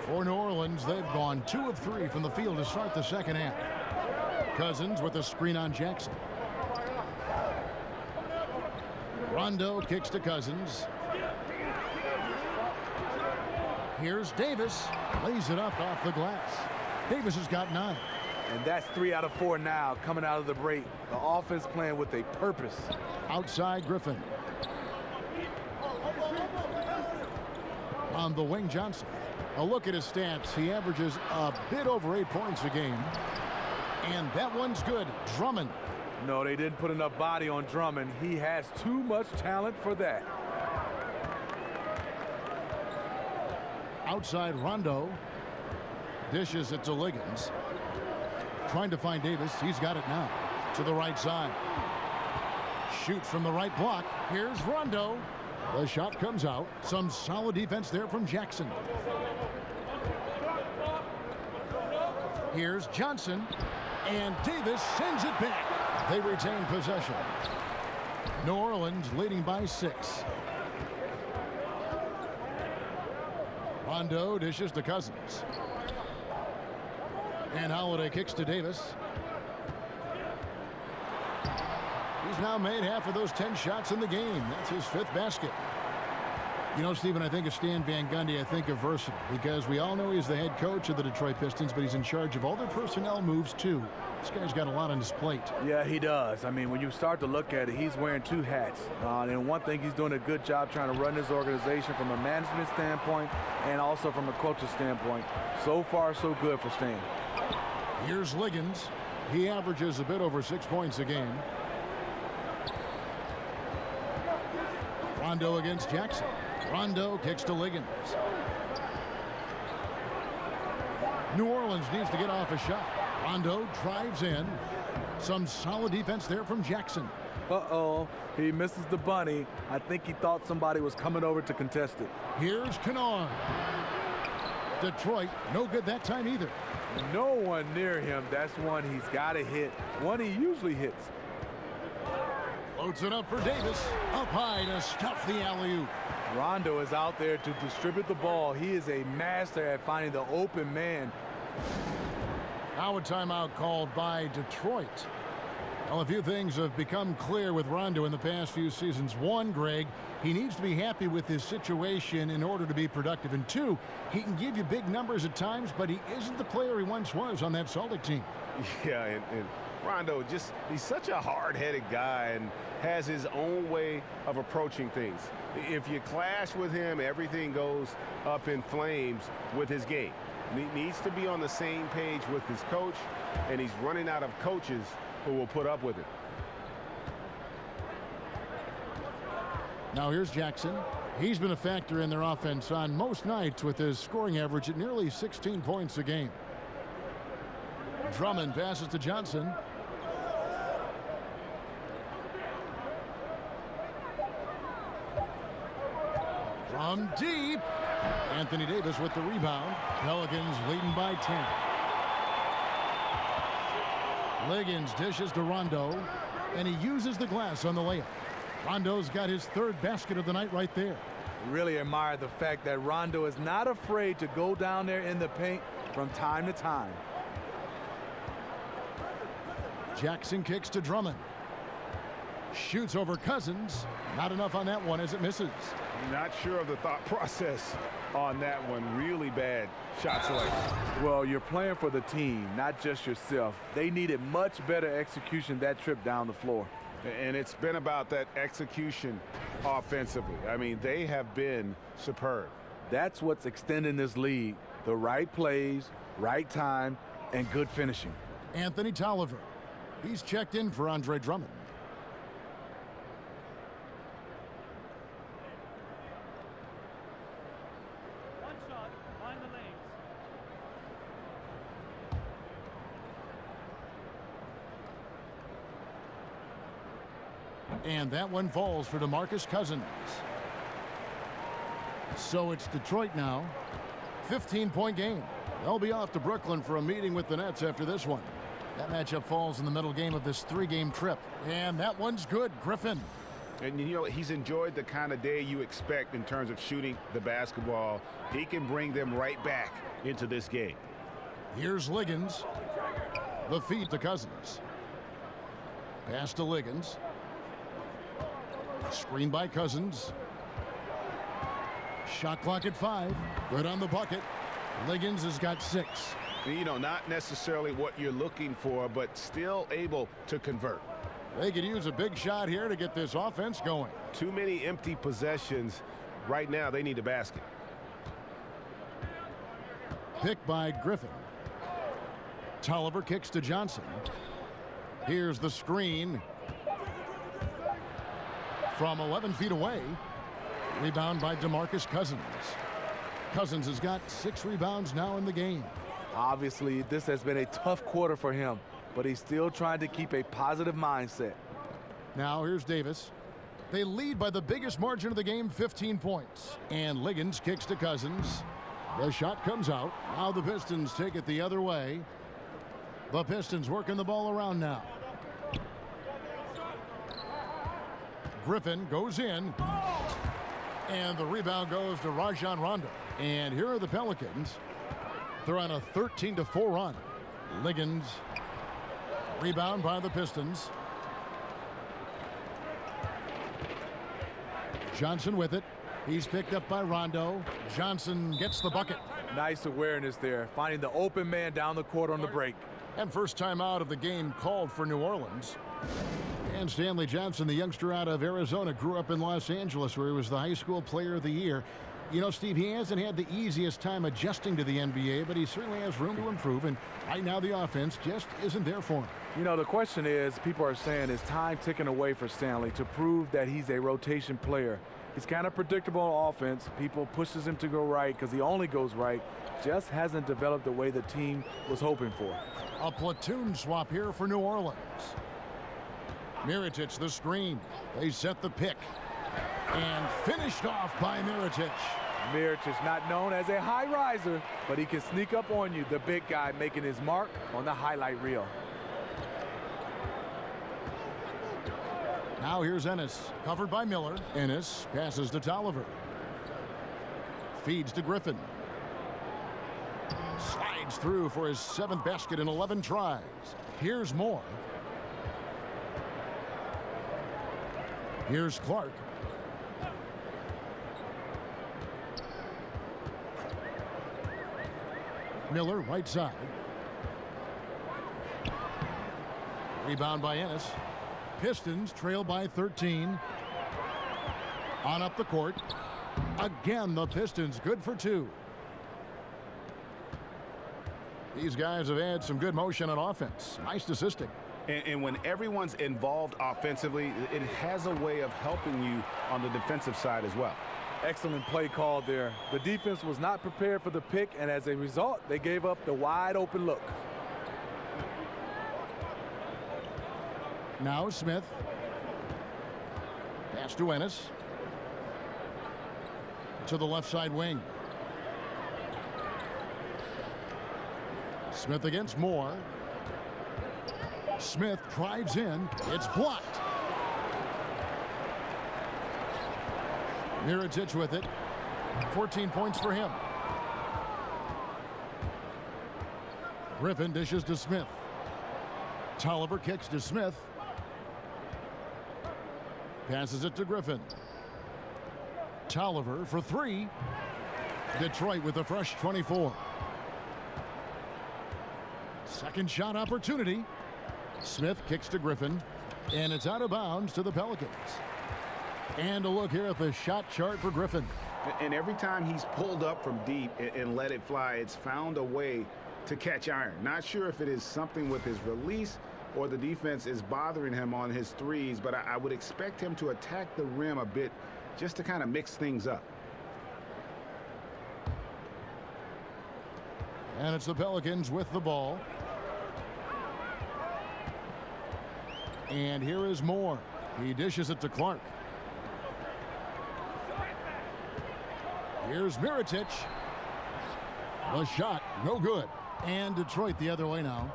S5: For New Orleans, they've gone 2 of 3 from the field to start the second half. Cousins with a screen on Jackson. Rondo kicks to Cousins. Here's Davis. Lays it up off the glass. Davis has got 9.
S4: And that's 3 out of 4 now coming out of the break. The offense playing with a purpose.
S5: Outside Griffin. On the wing, Johnson. A look at his stats. He averages a bit over 8 points a game. And that one's good. Drummond.
S4: No, they didn't put enough body on Drummond. He has too much talent for that.
S5: Outside Rondo. Dishes it to Liggins. Trying to find Davis. He's got it now. To the right side. Shoots from the right block. Here's Rondo. The shot comes out. Some solid defense there from Jackson. Here's Johnson. And Davis sends it back. They retain possession. New Orleans leading by 6. Rondo dishes to Cousins. And Holiday kicks to Davis. He's now made half of those 10 shots in the game. That's his 5th basket. You know, Stephen, I think of Stan Van Gundy, I think of versatile, because we all know he's the head coach of the Detroit Pistons, but he's in charge of all their personnel moves, too. This guy's got a lot on his plate.
S4: Yeah, he does. I mean, when you start to look at it, he's wearing two hats. And one thing, he's doing a good job trying to run this organization from a management standpoint and also from a coach's standpoint. So far, so good for Stan.
S5: Here's Liggins. He averages a bit over 6 points a game. Rondo against Jackson. Rondo kicks to Liggins. New Orleans needs to get off a shot. Rondo drives in. Some solid defense there from Jackson.
S4: Uh-oh, he misses the bunny. I think he thought somebody was coming over to contest it.
S5: Here's Kennard. Detroit, no good that time either.
S4: No one near him. That's one he's got to hit. One he usually hits.
S5: Loads it up for Davis. Up high to stuff the alley-oop.
S4: Rondo is out there to distribute the ball. He is a master at finding the open man.
S5: Now a timeout called by Detroit. Well, a few things have become clear with Rondo in the past few seasons. One, Greg, he needs to be happy with his situation in order to be productive. And two, he can give you big numbers at times, but he isn't the player he once was on that Celtic team.
S6: Yeah, and Rondo, he's such a hard-headed guy and has his own way of approaching things. If you clash with him, everything goes up in flames with his game. He needs to be on the same page with his coach, and he's running out of coaches who will put up with it.
S5: Now here's Jackson. He's been a factor in their offense on most nights with his scoring average at nearly 16 points a game. Drummond passes to Johnson. From deep. Anthony Davis with the rebound. Pelicans leading by 10. Liggins dishes to Rondo, and he uses the glass on the layup. Rondo's got his third basket of the night right there.
S4: Really admire the fact that Rondo is not afraid to go down there in the paint from time to time.
S5: Jackson kicks to Drummond. Shoots over Cousins. Not enough on that one as it misses.
S6: Not sure of the thought process on that one. Really bad shot selection.
S4: Well, you're playing for the team, not just yourself. They needed much better execution that trip down the floor.
S6: And it's been about that execution offensively. I mean, they have been superb.
S4: That's what's extending this lead. The right plays, right time, and good finishing.
S5: Anthony Tolliver. He's checked in for Andre Drummond.
S11: One shot, behind the lanes.
S5: And that one falls for DeMarcus Cousins. So it's Detroit now. 15-point game. They'll be off to Brooklyn for a meeting with the Nets after this one. That matchup falls in the middle game of this three-game trip. And that one's good. Griffin.
S6: And, you know, he's enjoyed the kind of day you expect in terms of shooting the basketball. He can bring them right back into this game.
S5: Here's Liggins. The feed to Cousins. Pass to Liggins. Screen by Cousins. Shot clock at 5. Good on the bucket. Liggins has got 6.
S6: You know, not necessarily what you're looking for, but still able to convert.
S5: They could use a big shot here to get this offense going.
S6: Too many empty possessions. Right now, they need a basket.
S5: Picked by Griffin. Tolliver kicks to Johnson. Here's the screen. From 11 feet away. Rebound by DeMarcus Cousins. Cousins has got 6 rebounds now in the game.
S4: Obviously, this has been a tough quarter for him, but he's still trying to keep a positive mindset.
S5: Now here's Davis. They lead by the biggest margin of the game, 15 points. And Liggins kicks to Cousins. The shot comes out. Now the Pistons take it the other way. The Pistons working the ball around now. Griffin goes in. And the rebound goes to Rajon Rondo. And here are the Pelicans. They're on a 13-4 run. Liggins. Rebound by the Pistons. Johnson with it. He's picked up by Rondo. Johnson gets the bucket.
S4: Nice awareness there, finding the open man down the court on the break.
S5: And first time out of the game called for New Orleans. And Stanley Johnson, the youngster out of Arizona, grew up in Los Angeles where he was the high school player of the year. You know, Steve, he hasn't had the easiest time adjusting to the NBA, but he certainly has room to improve, and right now the offense just isn't there for him.
S4: You know, the question is, people are saying, is time ticking away for Stanley to prove that he's a rotation player? He's kind of predictable on offense. People pushes him to go right because he only goes right. Just hasn't developed the way the team was hoping for.
S5: A platoon swap here for New Orleans. Mirotic, the screen. They set the pick. And finished off by Mirotic.
S4: Mirotic not known as a high riser, but he can sneak up on you, the big guy making his mark on the highlight reel.
S5: Now here's Ennis, covered by Miller. Ennis passes to Tolliver. Feeds to Griffin. Slides through for his 7th basket in 11 tries. Here's Moore. Here's Clark. Miller, right side. Rebound by Ennis. Pistons trail by 13. On up the court. Again, the Pistons good for 2. These guys have had some good motion on offense. Nice assisting.
S6: And when everyone's involved offensively, it has a way of helping you on the defensive side as well.
S4: Excellent play call there. The defense was not prepared for the pick, and as a result, they gave up the wide open look.
S5: Now Smith. Pass to Ennis. To the left side wing. Smith against Moore. Smith drives in. It's blocked. Mirotic with it. 14 points for him. Griffin dishes to Smith. Tolliver kicks to Smith. Passes it to Griffin. Tolliver for 3. Detroit with a fresh 24. Second shot opportunity. Smith kicks to Griffin. And it's out of bounds to the Pelicans. And a look here at the shot chart for Griffin.
S6: And every time he's pulled up from deep and let it fly, it's found a way to catch iron. Not sure if it is something with his release or the defense is bothering him on his threes, but I would expect him to attack the rim a bit just to kind of mix things up.
S5: And it's the Pelicans with the ball. And here is Moore. He dishes it to Clark. Here's Mirotic. The shot, no good. And Detroit the other way now.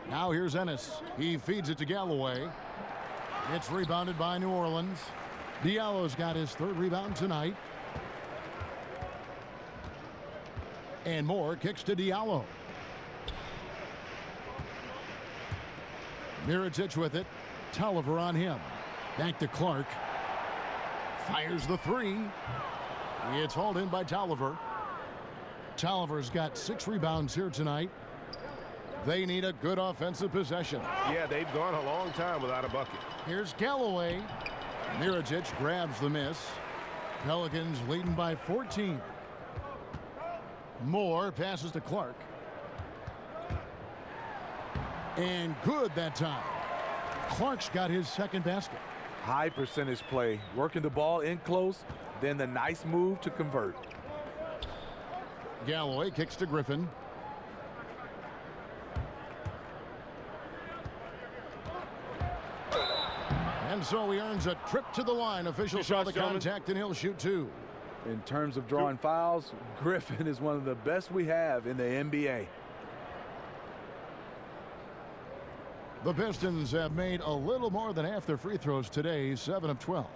S5: Now here's Ennis. He feeds it to Galloway. It's rebounded by New Orleans. Diallo's got his 3rd rebound tonight. And Moore kicks to Diallo. Mirotic with it. Tolliver on him. Back to Clark. Fires the 3. It's hauled in by Tolliver. Tolliver's got 6 rebounds here tonight. They need a good offensive possession.
S10: Yeah, they've gone a long time without a bucket.
S5: Here's Galloway. Mirotic grabs the miss. Pelicans leading by 14. Moore passes to Clark. And good that time. Clark's got his 2nd basket.
S4: High percentage play, working the ball in close, then the nice move to convert.
S5: Galloway kicks to Griffin. And so he earns a trip to the line. Officials saw the contact and he'll shoot 2.
S4: In terms of drawing fouls, Griffin is one of the best we have in the NBA.
S5: The Pistons have made a little more than half their free throws today, 7 of 12.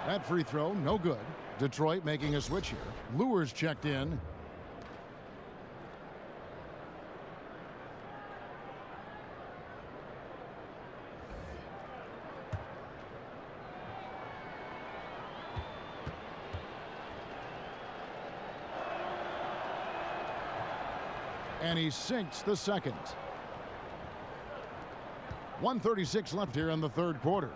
S5: That free throw, no good. Detroit making a switch here. Lures checked in. And he sinks the second. 1:36 left here in the third quarter.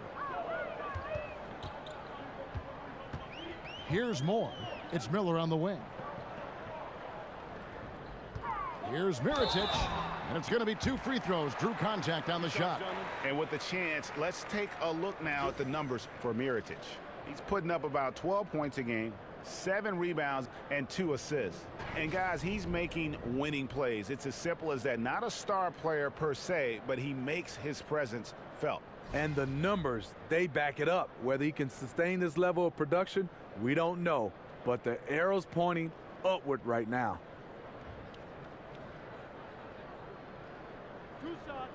S5: Here's Moore. It's Miller on the wing. Here's Mirotic. And it's going to be 2 free throws. Drew contact on the shot.
S6: And with the chance, let's take a look now at the numbers for Mirotic. He's putting up about 12 points a game, 7 rebounds, and 2 assists. And guys, he's making winning plays. It's as simple as that. Not a star player per se, but he makes his presence felt.
S4: And the numbers, they back it up. Whether he can sustain this level of production, we don't know. But the arrow's pointing upward right now.
S11: Two shots.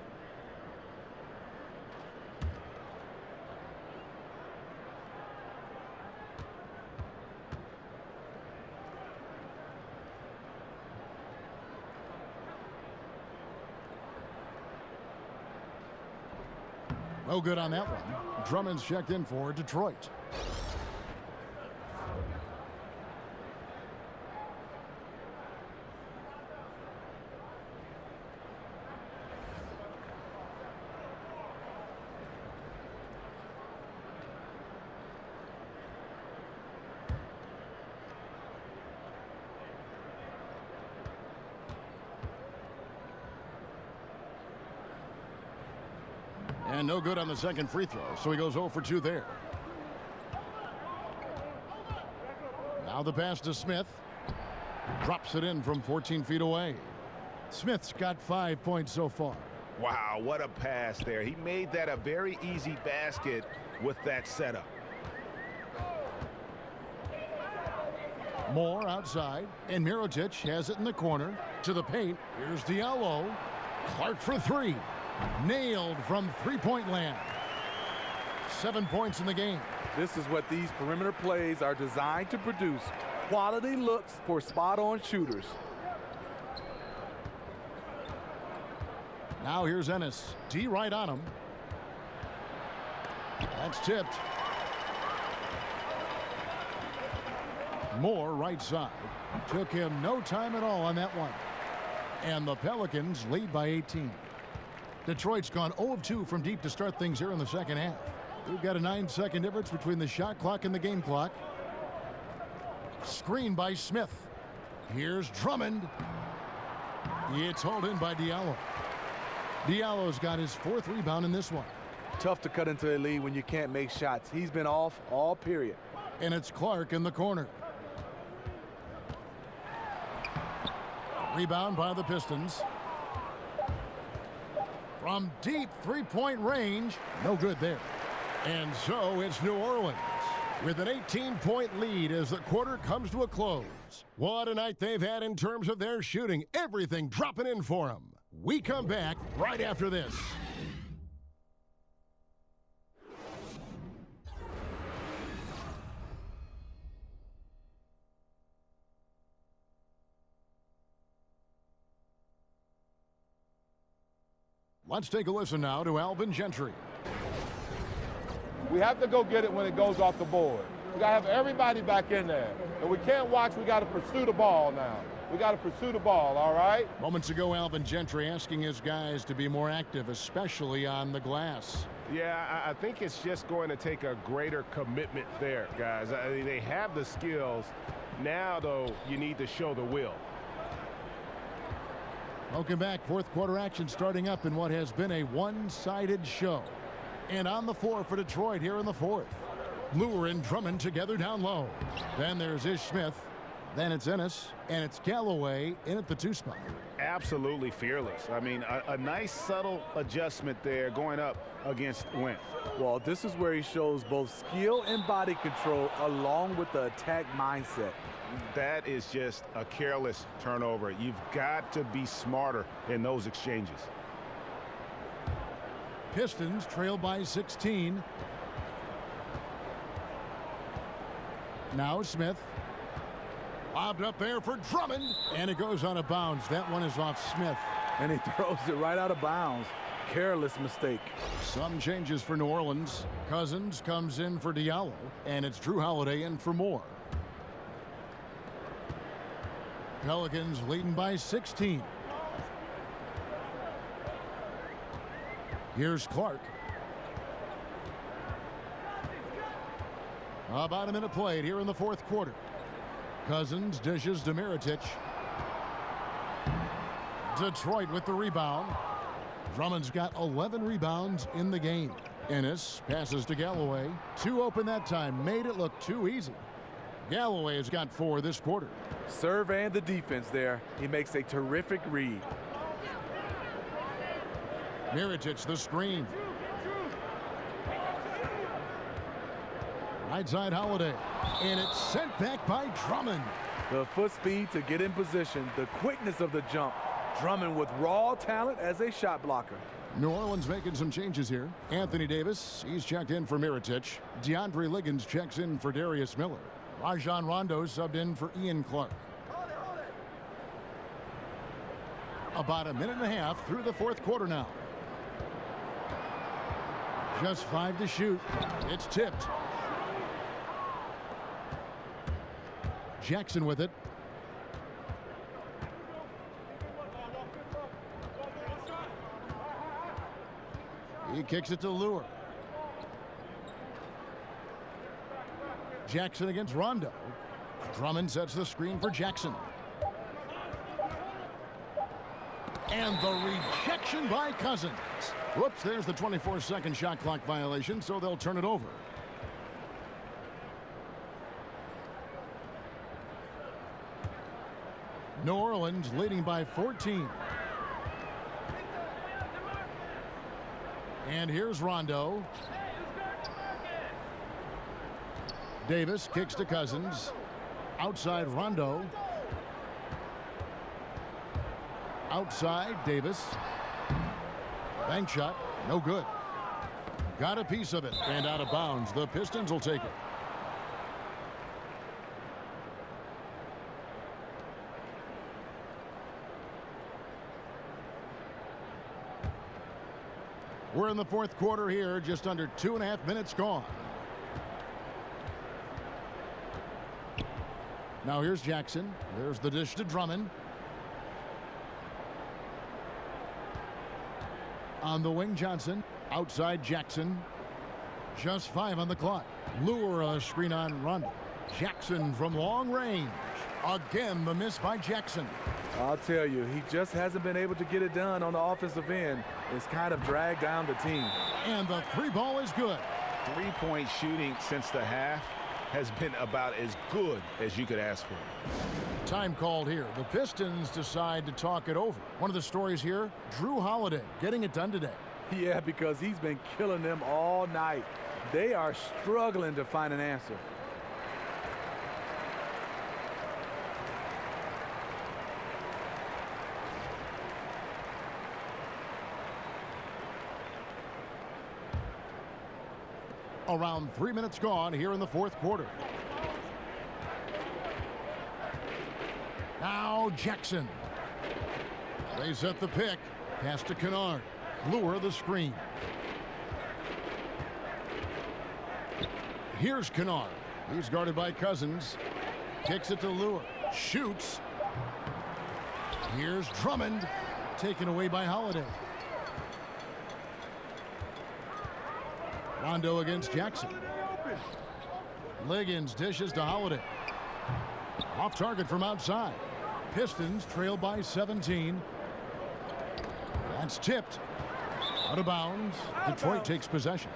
S5: No good on that one. Drummond's checked in for Detroit. And no good on the second free throw, so he goes 0 for 2 there. Now the pass to Smith. Drops it in from 14 feet away. Smith's got 5 points so far.
S6: Wow, what a pass there. He made that a very easy basket with that setup.
S5: Moore outside, and Mirotic has it in the corner. To the paint, here's Diallo. Clark for 3. Nailed from three-point land. 7 points in the game.
S4: This is what these perimeter plays are designed to produce. Quality looks for spot-on shooters.
S5: Now here's Ennis. D right on him. That's tipped. Moore right side. Took him no time at all on that one. And the Pelicans lead by 18. Detroit's gone 0 of 2 from deep to start things here in the second half. We've got a 9-second difference between the shot clock and the game clock. Screen by Smith. Here's Drummond. It's hauled in by Diallo. Diallo's got his 4th rebound in this one.
S4: Tough to cut into a lead when you can't make shots. He's been off all period.
S5: And it's Clark in the corner. Rebound by the Pistons. From deep three-point range, no good there. And so it's New Orleans with an 18-point lead as the quarter comes to a close. What a night they've had in terms of their shooting. Everything dropping in for them. We come back right after this. Let's take a listen now to Alvin Gentry.
S9: We have to go get it when it goes off the board. We got to have everybody back in there. And we can't watch. We got to pursue the ball now. We got to pursue the ball, all right?
S5: Moments ago, Alvin Gentry asking his guys to be more active, especially on the glass.
S10: Yeah, I think it's just going to take a greater commitment there, guys. I mean, they have the skills. Now, though, you need to show the will.
S5: Welcome back. Fourth quarter action starting up in what has been a one-sided show. And on the floor for Detroit here in the fourth. Lure and Drummond together down low. Then there's Ish Smith. Then it's Ennis. And it's Galloway in at the 2 spot.
S6: Absolutely fearless. I mean, a nice subtle adjustment there going up against Wentz.
S4: Well, this is where he shows both skill and body control along with the attack mindset.
S6: That is just a careless turnover. You've got to be smarter in those exchanges.
S5: Pistons trail by 16. Now Smith. Lobbed up there for Drummond, and it goes out of bounds. That one is off Smith.
S4: And he throws it right out of bounds. Careless mistake.
S5: Some changes for New Orleans. Cousins comes in for Diallo, and it's Drew Holiday in for Moore. Pelicans leading by 16. Here's Clark. About a minute played here in the fourth quarter. Cousins dishes to Mirotic. Detroit with the rebound. Drummond's got 11 rebounds in the game. Ennis passes to Galloway. 2 open that time. Made it look too easy. Galloway has got 4 this quarter.
S4: Serve and the defense there. He makes a terrific read.
S5: Mirotic the screen. Right side Holiday. And it's sent back by Drummond.
S4: The foot speed to get in position. The quickness of the jump. Drummond with raw talent as a shot blocker.
S5: New Orleans making some changes here. Anthony Davis, he's checked in for Mirotic. DeAndre Liggins checks in for Darius Miller. Rajon Rondo subbed in for Ian Clark. About a minute and a half through the fourth quarter now. Just 5 to shoot. It's tipped. Jackson with it. He kicks it to Lure. Jackson against Rondo. Drummond sets the screen for Jackson. And the rejection by Cousins. Whoops, there's the 24-second shot clock violation, so they'll turn it over. New Orleans leading by 14. And here's Rondo. Davis kicks to Cousins. Outside Rondo. Outside Davis. Bank shot. No good. Got a piece of it. And out of bounds. The Pistons will take it. We're in the fourth quarter here, just under 2.5 minutes gone. Now here's Jackson. There's the dish to Drummond. On the wing, Johnson. Outside Jackson. Just 5 on the clock. Lure a screen on Rondo. Jackson from long range. Again, the miss by Jackson.
S4: I'll tell you, he just hasn't been able to get it done on the offensive end. It's kind of dragged down the team.
S5: And the 3-ball is good.
S6: 3-point shooting since the half has been about as good as you could ask for.
S5: Time called here. The Pistons decide to talk it over. One of the stories here, Drew Holiday getting it done today.
S4: Yeah, because he's been killing them all night. They are struggling to find an answer.
S5: Around 3 minutes gone here in the fourth quarter. Now Jackson. They set the pick. Pass to Kennard. Lure the screen. Here's Kennard. He's guarded by Cousins. Kicks it to Lure. Shoots. Here's Drummond. Taken away by Holiday. Rondo against Jackson. Liggins dishes to Holiday. Off target from outside. Pistons trail by 17. That's tipped. Out of bounds. Detroit takes possession.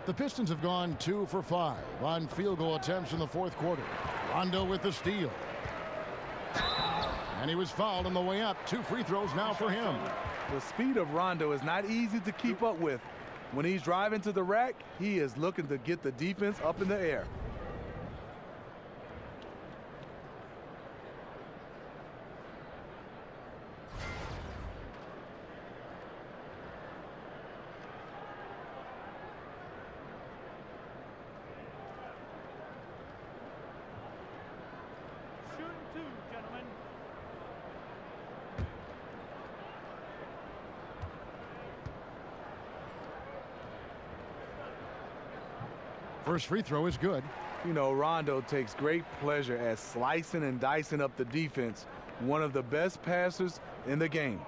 S5: The Pistons have gone 2 for 5 on field goal attempts in the fourth quarter. Rondo with the steal. And he was fouled on the way up. 2 free throws now for him.
S4: The speed of Rondo is not easy to keep up with. When he's driving to the rack, he is looking to get the defense up in the air.
S11: gentlemen.
S5: First free throw is good.
S4: You know, Rondo takes great pleasure at slicing and dicing up the defense. One of the best passers in the game.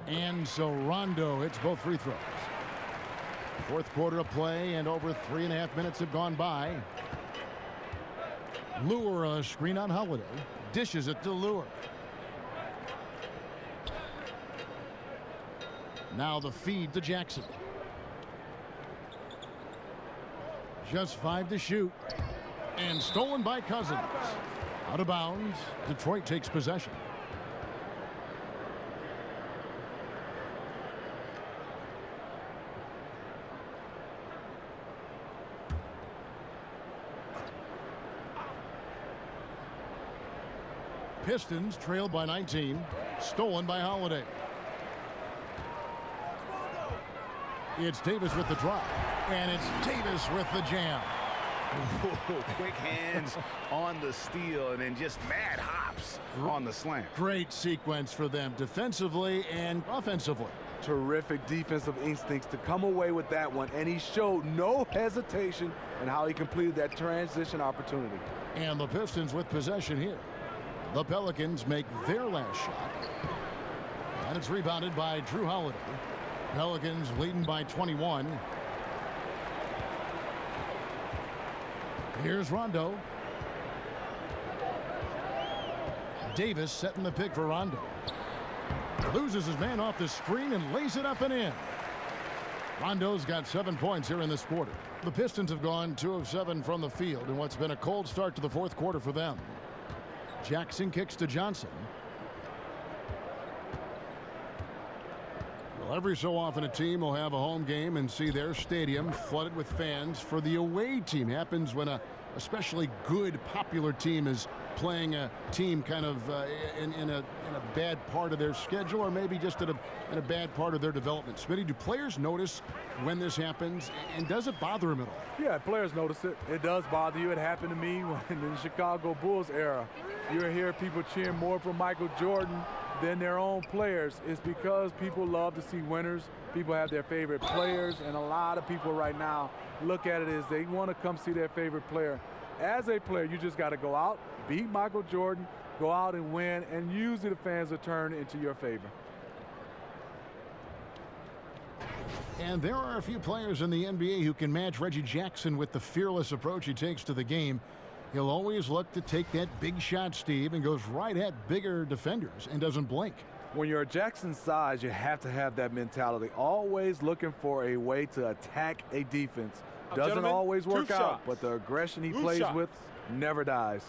S5: And so Rondo hits both free throws. Fourth quarter of play, and over 3.5 minutes have gone by. Lure, a screen on Holiday. Dishes it to Lure. Now the feed to Jackson. Just 5 to shoot. And stolen by Cousins. Out of bounds. Detroit takes possession. Pistons trailed by 19. Stolen by Holiday. It's Davis with the drop. And it's Davis with the jam.
S6: Quick hands on the steal and then just mad hops on the slam.
S5: Great sequence for them defensively and offensively.
S4: Terrific defensive instincts to come away with that one, and he showed no hesitation in how he completed that transition opportunity.
S5: And the Pistons with possession here. The Pelicans make their last shot. And it's rebounded by Drew Holiday. Pelicans leading by 21. Here's Rondo. Davis setting the pick for Rondo. Loses his man off the screen and lays it up and in. Rondo's got 7 points here in this quarter. The Pistons have gone 2 of 7 from the field in what's been a cold start to the fourth quarter for them. Jackson kicks to Johnson. Well, every so often a team will have a home game and see their stadium flooded with fans. For the away team, happens when a especially good, popular team is playing a team kind of in a bad part of their schedule, or maybe just in a bad part of their development. Smitty, do players notice when this happens, and does it bother them at all?
S4: Yeah, players notice it. It does bother you. It happened to me when in the Chicago Bulls era. You hear people cheering more for Michael Jordan than their own players. It's because people love to see winners. People have their favorite players, and a lot of people right now look at it as they want to come see their favorite player. As a player, you just got to go out, beat Michael Jordan, go out and win, and usually the fans will turn into your favor.
S5: And there are a few players in the NBA who can match Reggie Jackson with the fearless approach he takes to the game. He'll always look to take that big shot, Steve, and goes right at bigger defenders and doesn't blink.
S4: When you're Jackson's size, you have to have that mentality. Always looking for a way to attack a defense. Doesn't always work out, but the aggression he plays with never dies.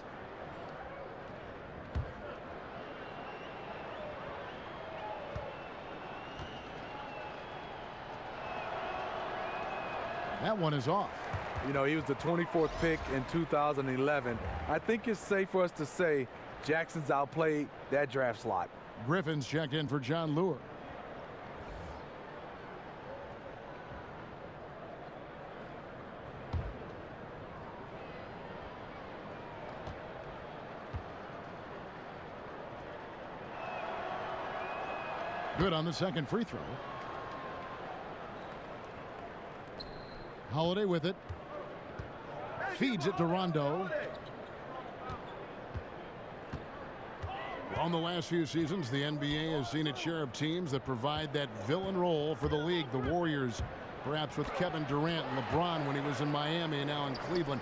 S5: That one is off.
S4: You know, he was the 24th pick in 2011. I think it's safe for us to say Jackson's outplayed that draft slot.
S5: Griffin's checked in for John Lure. Good on the second free throw. Holiday with it. Feeds it to Rondo. On the last few seasons, the NBA has seen its share of teams that provide that villain role for the league. The Warriors, perhaps with Kevin Durant and LeBron when he was in Miami and now in Cleveland.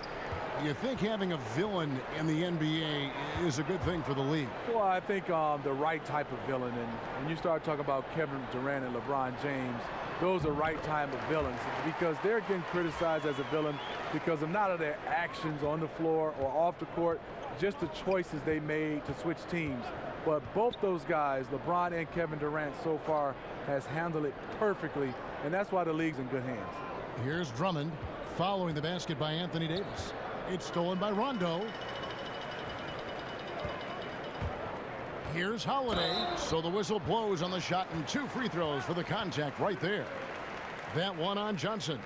S5: You think having a villain in the NBA is a good thing for the league?
S4: Well, I think the right type of villain. And when you start talking about Kevin Durant and LeBron James, those are right type of villains because they're getting criticized as a villain because of not of their actions on the floor or off the court, just the choices they made to switch teams. But both those guys, LeBron and Kevin Durant, so far has handled it perfectly, and that's why the league's in good hands.
S5: Here's Drummond following the basket by Anthony Davis. It's stolen by Rondo. Here's Holiday. So the whistle blows on the shot and 2 free throws for the contact right there. That one on Johnson.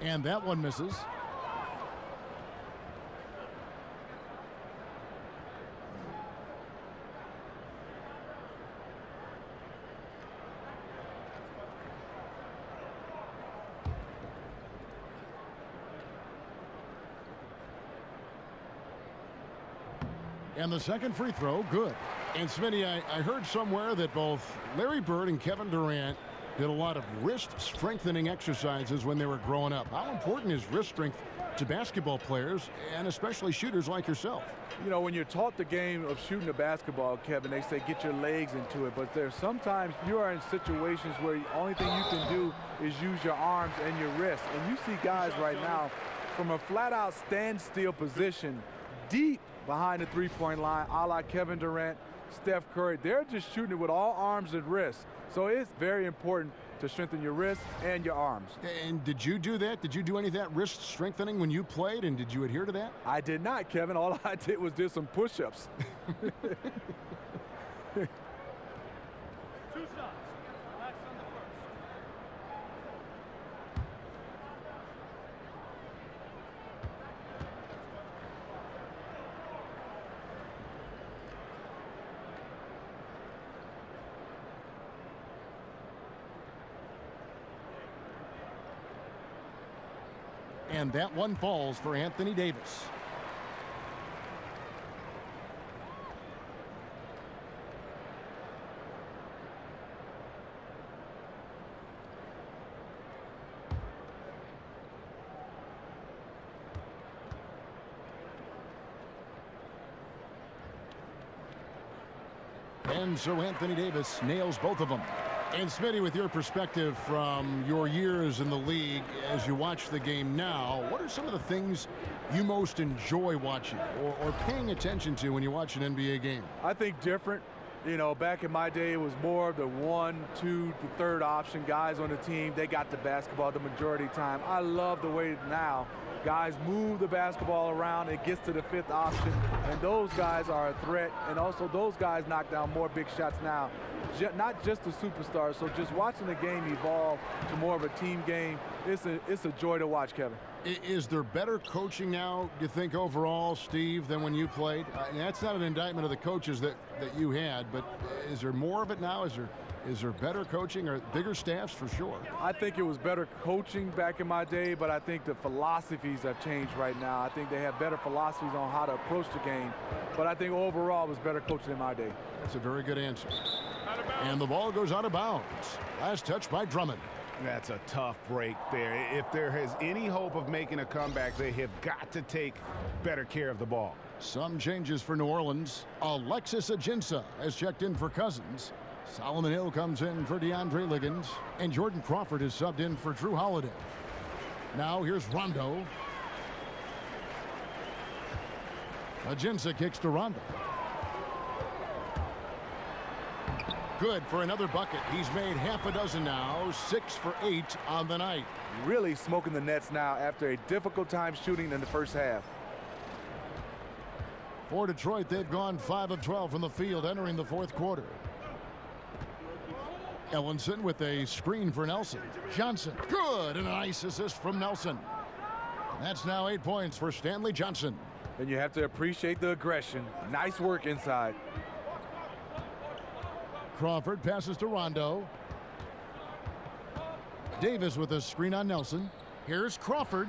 S5: And that one misses. And the second free throw, good. And Smitty, I heard somewhere that both Larry Bird and Kevin Durant did a lot of wrist strengthening exercises when they were growing up. How important is wrist strength to basketball players, and especially shooters like yourself?
S4: You know, when you're taught the game of shooting a basketball, Kevin, they say get your legs into it. But there's sometimes you are in situations where the only thing you can do is use your arms and your wrists. And you see guys right now from a flat-out standstill position deep behind the three-point line, a la Kevin Durant, Steph Curry. They're just shooting it with all arms and wrists. So it's very important to strengthen your wrists and your arms.
S5: And did you do that? Did you do any of that wrist strengthening when you played, and did you adhere to that?
S4: I did not, Kevin. All I did was did some push-ups.
S11: 2 shots. Relax on the first.
S5: And that one falls for Anthony Davis. And so Anthony Davis nails both of them. And Smitty, with your perspective from your years in the league, as you watch the game now, what are some of the things you most enjoy watching or paying attention to when you watch an NBA game?
S4: I think different. You know, back in my day, it was more of the 1, 2, the third option guys on the team. They got the basketball the majority of the time. I love the way now guys move the basketball around. It gets to the 5th option, and those guys are a threat. And also, those guys knock down more big shots now. Not just the superstars. So just watching the game evolve to more of a team game, it's a joy to watch, Kevin.
S5: Is there better coaching now, do you think, overall, Steve, than when you played? And that's not an indictment of the coaches that you had, but is there more of it now? Is there better coaching or bigger staffs? For sure.
S4: I think it was better coaching back in my day, but I think the philosophies have changed right now. I think they have better philosophies on how to approach the game, but I think overall it was better coaching in my day.
S5: That's a very good answer. And the ball goes out of bounds. Last touch by Drummond.
S6: That's a tough break there. If there is any hope of making a comeback, they have got to take better care of the ball.
S5: Some changes for New Orleans. Alexis Ajinça has checked in for Cousins. Solomon Hill comes in for DeAndre Liggins. And Jordan Crawford is subbed in for Drew Holiday. Now here's Rondo. Ajinça kicks to Rondo. Good for another bucket. He's made half a dozen now, 6 for 8 on the night.
S4: Really smoking the nets now after a difficult time shooting in the first half.
S5: For Detroit, they've gone 5 of 12 from the field entering the 4th quarter. Ellenson with a screen for Nelson. Johnson, good, and a nice assist from Nelson. That's now 8 points for Stanley Johnson.
S4: And you have to appreciate the aggression. Nice work inside.
S5: Crawford passes to Rondo. Davis with a screen on Nelson. Here's Crawford.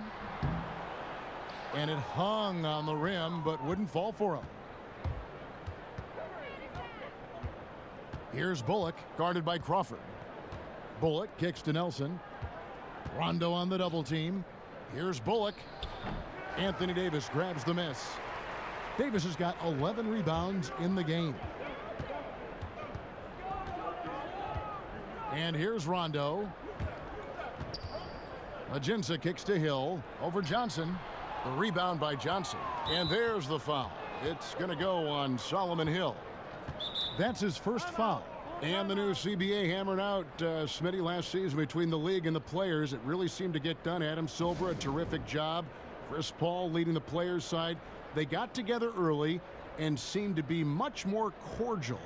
S5: And it hung on the rim, but wouldn't fall for him. Here's Bullock, guarded by Crawford. Bullock kicks to Nelson. Rondo on the double team. Here's Bullock. Anthony Davis grabs the miss. Davis has got 11 rebounds in the game. And here's Rondo. Ajinça kicks to Hill over Johnson. The rebound by Johnson. And there's the foul. It's going to go on Solomon Hill. That's his first foul. And the new CBA hammered out Smitty last season between the league and the players. It really seemed to get done. Adam Silver, a terrific job. Chris Paul leading the players' side. They got together early and seemed to be much more cordial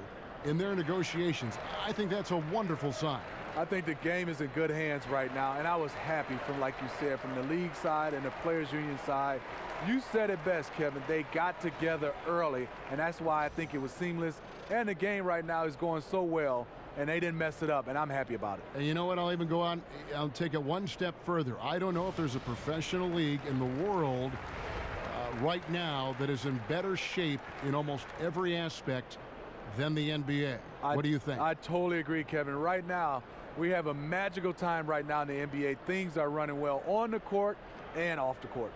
S5: in their negotiations. I think that's a wonderful sign.
S4: I think the game is in good hands right now, and I was happy from, like you said, from the league side and the players union side. You said it best, Kevin. They got together early, and that's why I think it was seamless. And the game right now is going so well, and they didn't mess it up, and I'm happy about it.
S5: And you know what? I'll even go on. I'll take it one step further. I don't know if there's a professional league in the world right now that is in better shape in almost every aspect than the NBA. What do you think?
S4: I totally agree, Kevin. Right now, we have a magical time right now in the NBA. Things are running well on the court and off the court.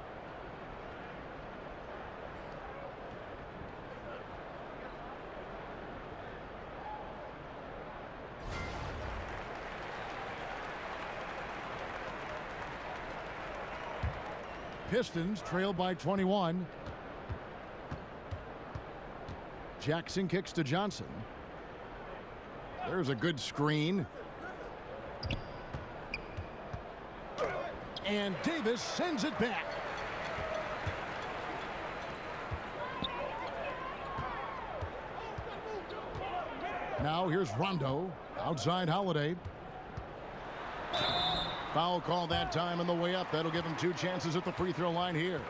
S5: Pistons trail by 21. Jackson kicks to Johnson. There's a good screen. And Davis sends it back. Now here's Rondo. Outside Holiday. Foul call that time on the way up. That'll give him 2 chances at the free throw line here.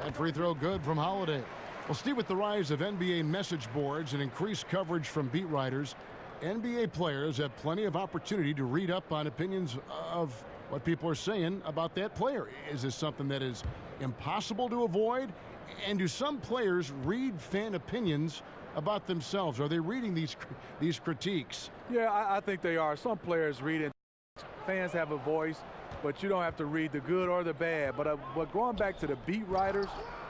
S5: That free throw good from Holiday. Well, Steve, with the rise of NBA message boards and increased coverage from beat writers, NBA players have plenty of opportunity to read up on opinions of what people are saying about that player. Is this something that is impossible to avoid? And do some players read fan opinions about themselves? Are they reading these critiques?
S4: Yeah, I think they are. Some players read it. Fans have a voice, but you don't have to read the good or the bad. But going back to the beat writers,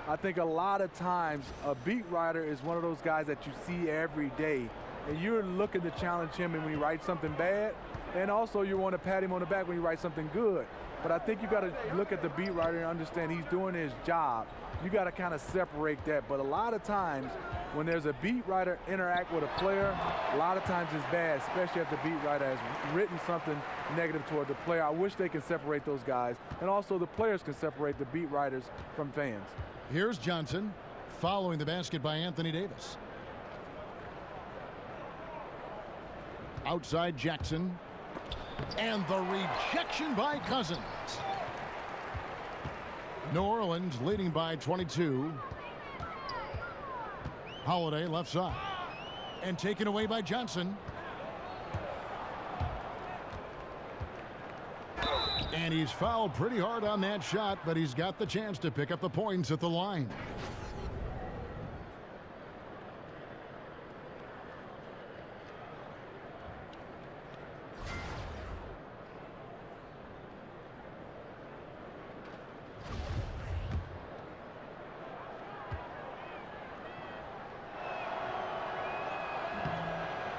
S4: I think a lot of times a beat writer is one of those guys that you see every day, and you're looking to challenge him when he writes something bad, and also you want to pat him on the back when he writes something good. But I think you got to look at the beat writer and understand he's doing his job. You got to kind of separate that. But a lot of times when there's a beat writer interact with a player, a lot of times it's bad, especially if the beat writer has written something negative toward the player. I wish they can separate those guys. And also the players can separate the beat writers from fans.
S5: Here's Johnson following the basket by Anthony Davis. Outside Jackson. And the rejection by Cousins. New Orleans leading by 22. Holiday left side. And taken away by Johnson. And he's fouled pretty hard on that shot, but he's got the chance to pick up the points at the line.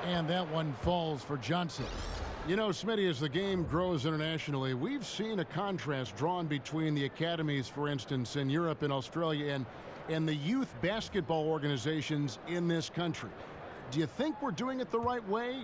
S5: And that one falls for Johnson. You know, Smitty, as the game grows internationally, we've seen a contrast drawn between the academies, for instance, in Europe and Australia and the youth basketball organizations in this country. Do you think we're doing it the right way?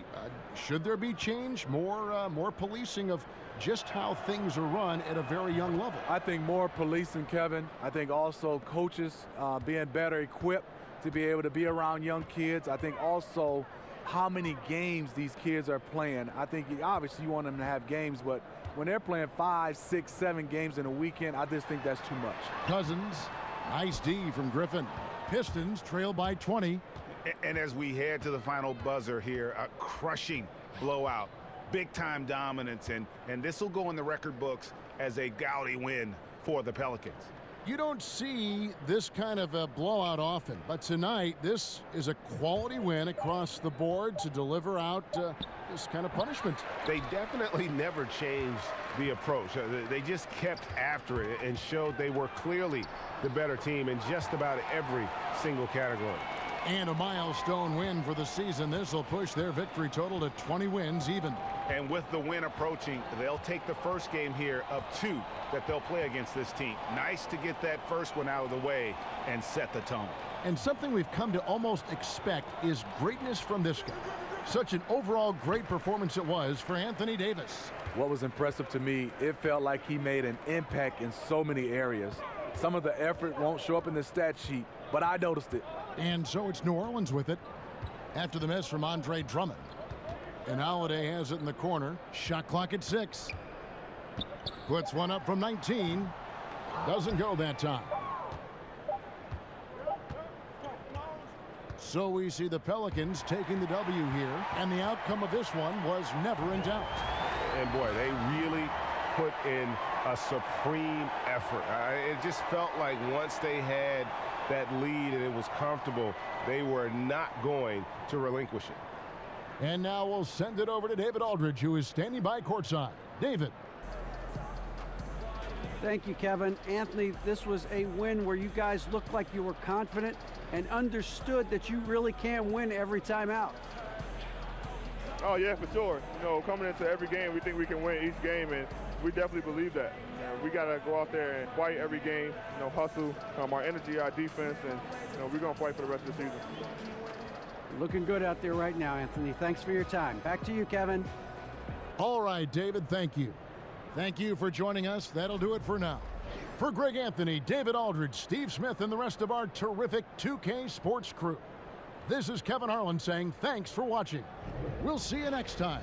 S5: Should there be change, more policing of just how things are run at a very young level?
S4: I think more policing, Kevin. I think also coaches being better equipped to be able to be around young kids. I think also how many games these kids are playing. I think obviously you want them to have games, but when they're playing 5, 6, 7 games in a weekend, I just think that's too much.
S5: Cousins, nice D from Griffin. Pistons trail by 20.
S6: And as we head to the final buzzer here, a crushing blowout, big-time dominance, and this will go in the record books as a gaudy win for the Pelicans.
S5: You don't see this kind of a blowout often, but tonight this is a quality win across the board to deliver out this kind of punishment.
S10: They definitely never changed the approach. They just kept after it and showed they were clearly the better team in just about every single category.
S5: And a milestone win for the season. This will push their victory total to 20 wins even.
S6: And with the win approaching, they'll take the first game here of 2 that they'll play against this team. Nice to get that first one out of the way and set the tone.
S5: And something we've come to almost expect is greatness from this guy. Such an overall great performance it was for Anthony Davis.
S4: What was impressive to me, it felt like he made an impact in so many areas. Some of the effort won't show up in the stat sheet, but I noticed it.
S5: And so it's New Orleans with it. After the miss from Andre Drummond. And Holiday has it in the corner. Shot clock at 6. Puts one up from 19. Doesn't go that time. So we see the Pelicans taking the W here. And the outcome of this one was never in doubt.
S10: And boy, they really put in a supreme effort. It just felt like once they had that lead and it was comfortable, they were not going to relinquish it.
S5: And now we'll send it over to David Aldridge, who is standing by courtside. David.
S7: Thank you, Kevin. Anthony, this was a win where you guys looked like you were confident and understood that you really can win every time out.
S12: Oh, yeah, for sure. You know, coming into every game, we think we can win each game, and we definitely believe that. We got to go out there and fight every game, you know, hustle, our energy, our defense, and, you know, we're going to fight for the rest of the season.
S7: Looking good out there right now, Anthony. Thanks for your time. Back to you, Kevin.
S5: All right, David, thank you. Thank you for joining us. That'll do it for now. For Greg Anthony, David Aldridge, Steve Smith, and the rest of our terrific 2K Sports crew, this is Kevin Harlan saying thanks for watching. We'll see you next time.